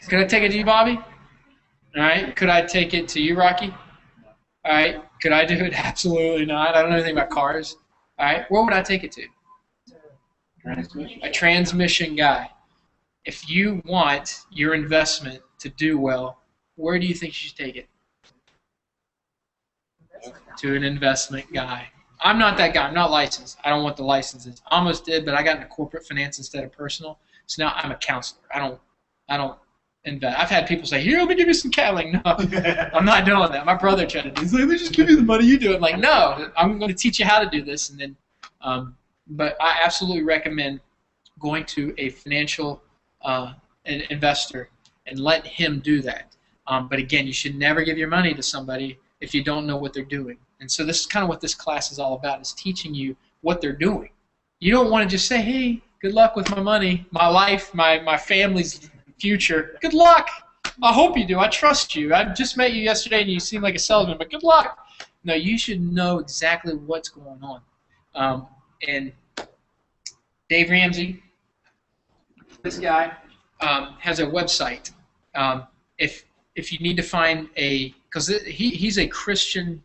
Could I take it to you, Bobby? All right. Could I take it to you, Rocky? All right. Could I do it? Absolutely not. I don't know anything about cars. All right. Where would I take it to? A transmission guy. If you want your investment to do well, where do you think you should take it? To an investment guy. I'm not that guy. I'm not licensed. I don't want the licenses. I almost did, but I got into corporate finance instead of personal. So now I'm a counselor. I don't invest. I've had people say, "Here, let me give you some cash." Like, no, I'm not doing that. My brother tried to do. He's like, "Let me just give you the money. You do it." I'm like, no, I'm going to teach you how to do this, and then. But I absolutely recommend going to a financial an investor and let him do that. But again, you should never give your money to somebody if you don't know what they're doing. And so this is kind of what this class is all about, is teaching you what they're doing. You don't want to just say, "Hey, good luck with my money, my life, my family's future. Good luck. I hope you do. I trust you. I just met you yesterday and you seem like a salesman, but good luck." No, you should know exactly what's going on. And Dave Ramsey, this guy, has a website. If you need to find because he's a Christian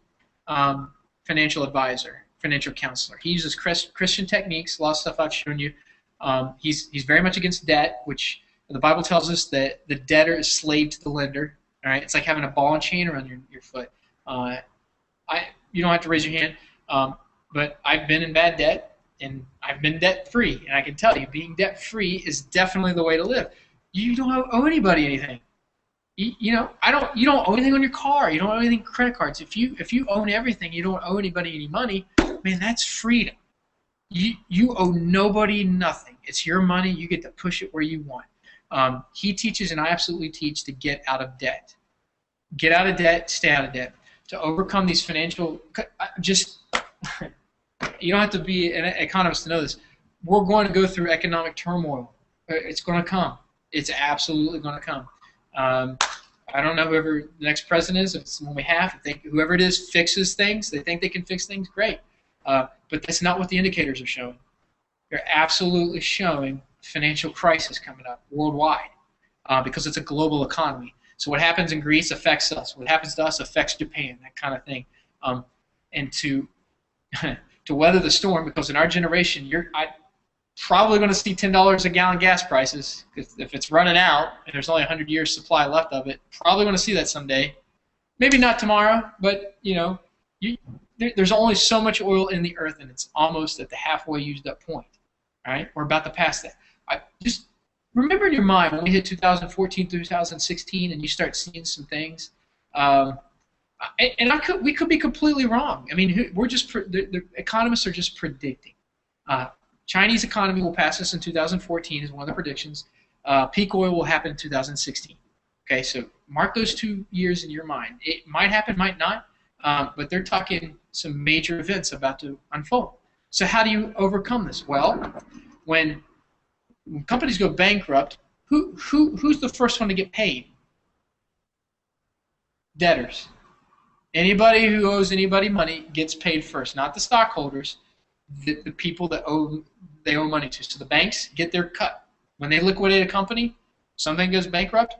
financial advisor, financial counselor. He uses Christian techniques, a lot of stuff I've shown you. He's very much against debt, which the Bible tells us that the debtor is slave to the lender. All right, it's like having a ball and chain around your foot. You don't have to raise your hand, but I've been in bad debt, and I've been debt-free, and I can tell you, being debt-free is definitely the way to live. You don't owe anybody anything. You don't owe anything on your car. You don't owe anything on credit cards. If you own everything, you don't owe anybody any money. Man, that's freedom. You owe nobody nothing. It's your money. You get to push it where you want. He teaches, and I absolutely teach, to get out of debt. Get out of debt. Stay out of debt. To overcome these financial, you don't have to be an economist to know this. We're going to go through economic turmoil. It's going to come. It's absolutely going to come. I don't know whoever the next president is, if it's the one we have. I think whoever it is fixes things. They think they can fix things, great. But that's not what the indicators are showing. They're absolutely showing financial crisis coming up worldwide because it's a global economy. So what happens in Greece affects us. What happens to us affects Japan, that kind of thing. And to weather the storm, because in our generation, probably going to see $10 a gallon gas prices, because if it's running out and there's only 100 years supply left of it, probably going to see that someday. Maybe not tomorrow, but there's only so much oil in the earth, and it's almost at the halfway used up point. All right, we're about to pass that. Just remember in your mind when we hit 2014, 2016, and you start seeing some things. We could be completely wrong. I mean, the economists are just predicting. Chinese economy will pass us in 2014 is one of the predictions. Peak oil will happen in 2016. Okay, so mark those 2 years in your mind. It might happen, might not, but they're talking some major events about to unfold. So how do you overcome this? Well, when companies go bankrupt, who's the first one to get paid? Debtors. Anybody who owes anybody money gets paid first, not the stockholders, the people that they owe money to. So the banks get their cut. When they liquidate a company, something goes bankrupt,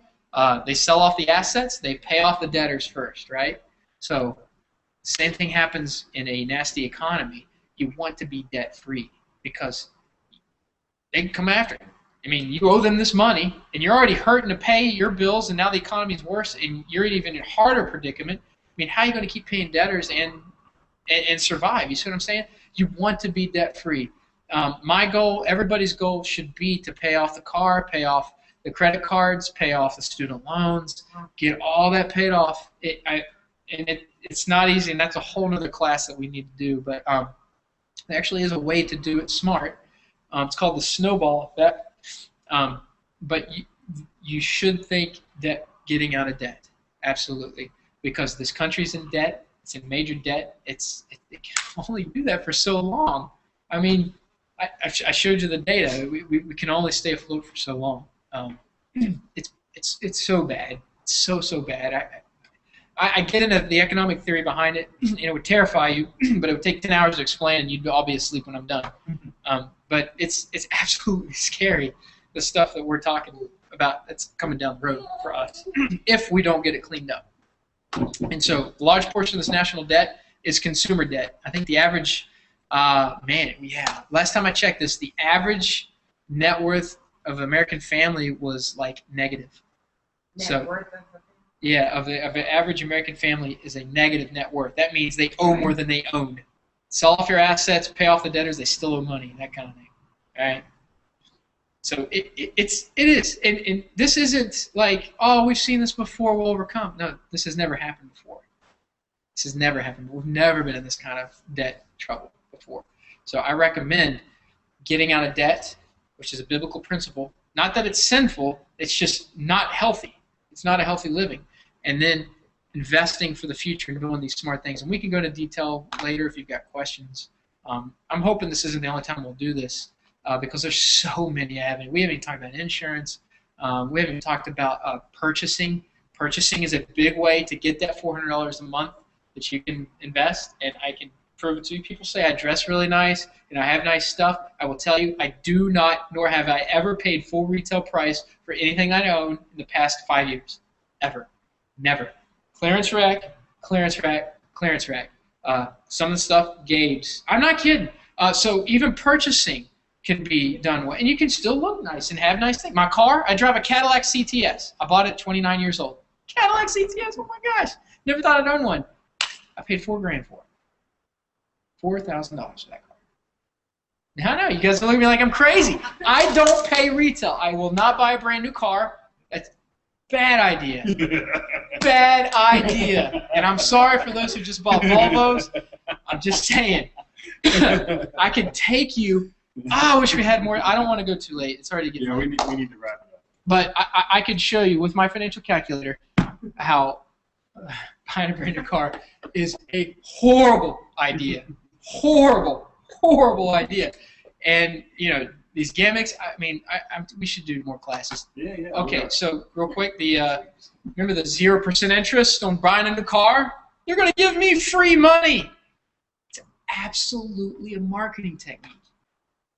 they sell off the assets, they pay off the debtors first, right? So same thing happens in a nasty economy. You want to be debt-free because they can come after you. I mean, you owe them this money, and you're already hurting to pay your bills, and now the economy's worse, and you're even in a harder predicament. I mean, how are you going to keep paying debtors and survive? You see what I'm saying? You want to be debt-free. My goal, everybody's goal, should be to pay off the car, pay off the credit cards, pay off the student loans, get all that paid off. It's not easy, and that's a whole other class that we need to do. But there actually is a way to do it smart. It's called the snowball effect. But you should think that getting out of debt, absolutely, because this country's in debt. It's in major debt. It can only do that for so long. I mean, I showed you the data. We can only stay afloat for so long. It's so bad. It's so bad. I get into the economic theory behind it, and it would terrify you, but it would take 10 hours to explain, and you'd all be asleep when I'm done. But it's absolutely scary, the stuff that we're talking about that's coming down the road for us if we don't get it cleaned up. And so a large portion of this national debt is consumer debt. I think the average, last time I checked this, the average net worth of an American family was like negative. Net worth of the Yeah, of the average American family is a negative net worth. That means they owe more than they own. Sell off your assets, pay off the debtors, they still owe money, that kind of thing. All right? So it is. And this isn't like, oh, we've seen this before, we'll overcome. No, this has never happened before. This has never happened. We've never been in this kind of debt trouble before. So I recommend getting out of debt, which is a biblical principle. Not that it's sinful, it's just not healthy. It's not a healthy living. And then investing for the future and doing these smart things. And we can go into detail later if you've got questions. I'm hoping this isn't the only time we'll do this because there's so many avenues. We haven't even talked about insurance. We haven't even talked about purchasing. Purchasing is a big way to get that $400 a month that you can invest, and I can prove it to you. People say I dress really nice and I have nice stuff. I will tell you I do not, nor have I ever paid full retail price for anything I own in the past 5 years. Ever. Never. Clearance rack, clearance rack, clearance rack. Some of the stuff, Gabe's. I'm not kidding. So even purchasing can be done well. And you can still look nice and have nice things. My car, I drive a Cadillac CTS. I bought it at 29 years old. Cadillac CTS, oh my gosh. Never thought I'd own one. I paid $4,000 for it. $4,000 for that car. Now I know, you guys are looking at me like I'm crazy. I don't pay retail. I will not buy a brand new car. That's bad idea. Bad idea. And I'm sorry for those who just bought Volvos. I'm just saying. I could take you. I wish we had more. I don't want to go too late. It's already getting late. We need to wrap it up. But I could show you with my financial calculator how buying a brand new car is a horrible idea. Horrible idea. And, you know, these gimmicks, I mean, we should do more classes. Yeah. Okay, so real quick, remember the 0% interest on buying a new car? You're going to give me free money. It's absolutely a marketing technique.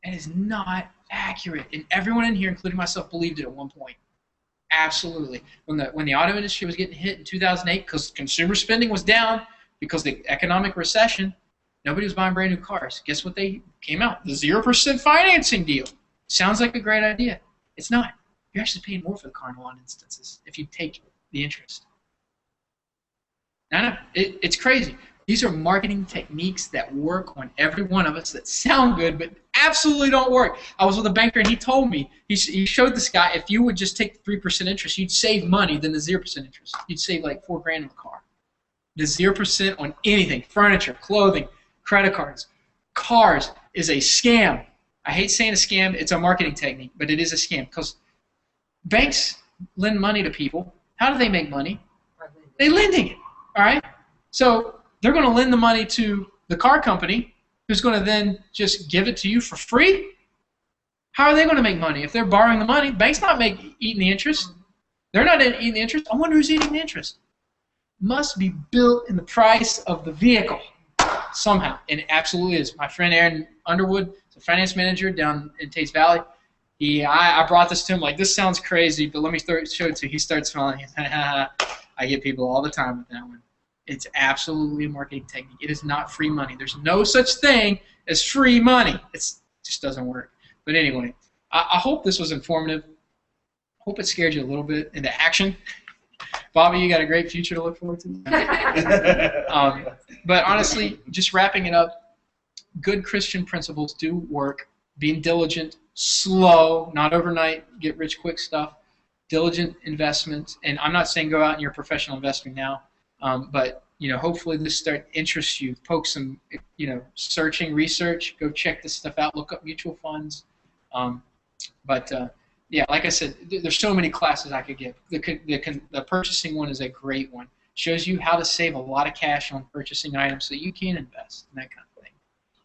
And it's not accurate. And everyone in here, including myself, believed it at one point. Absolutely. When the auto industry was getting hit in 2008 because consumer spending was down because of the economic recession, nobody was buying brand new cars. Guess what they came out? The 0% financing deal. Sounds like a great idea. It's not. You're actually paying more for the car in a lot of instances if you take the interest. No, it's crazy. These are marketing techniques that work on every one of us that sound good but absolutely don't work. I was with a banker and he told me, he showed this guy, if you would just take the 3% interest, you'd save money than the 0% interest. You'd save like $4,000 on a car. The 0% on anything, furniture, clothing, credit cards, cars is a scam. I hate saying a scam. It's a marketing technique, but it is a scam because banks lend money to people. How do they make money? They lending it, all right? So they're going to lend the money to the car company who's going to then just give it to you for free. How are they going to make money? If they're borrowing the money, bank's not eating the interest. They're not eating the interest. I wonder who's eating the interest. Must be built in the price of the vehicle somehow, and it absolutely is. My friend Aaron Underwood is a finance manager down in Tates Valley. I brought this to him like, this sounds crazy, but let me show it to you. He starts smiling. I get people all the time with that one. It's absolutely a marketing technique. It is not free money. There's no such thing as free money. It just doesn't work. But anyway, I hope this was informative. I hope it scared you a little bit into action. Bobby, you got a great future to look forward to. But honestly, just wrapping it up, good Christian principles do work being diligent, slow, not overnight, get rich quick stuff, diligent investment. And I'm not saying go out in your professional investing now, but hopefully this interests you. Poke some, searching, research, go check this stuff out, look up mutual funds. Yeah, like I said, there's so many classes I could give. The purchasing one is a great one. Shows you how to save a lot of cash on purchasing items so you can invest and that kind of thing.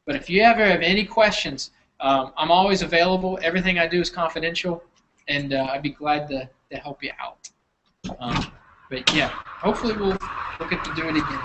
But if you ever have any questions, I'm always available. Everything I do is confidential, and I'd be glad to help you out. But yeah, hopefully we'll get to do it again.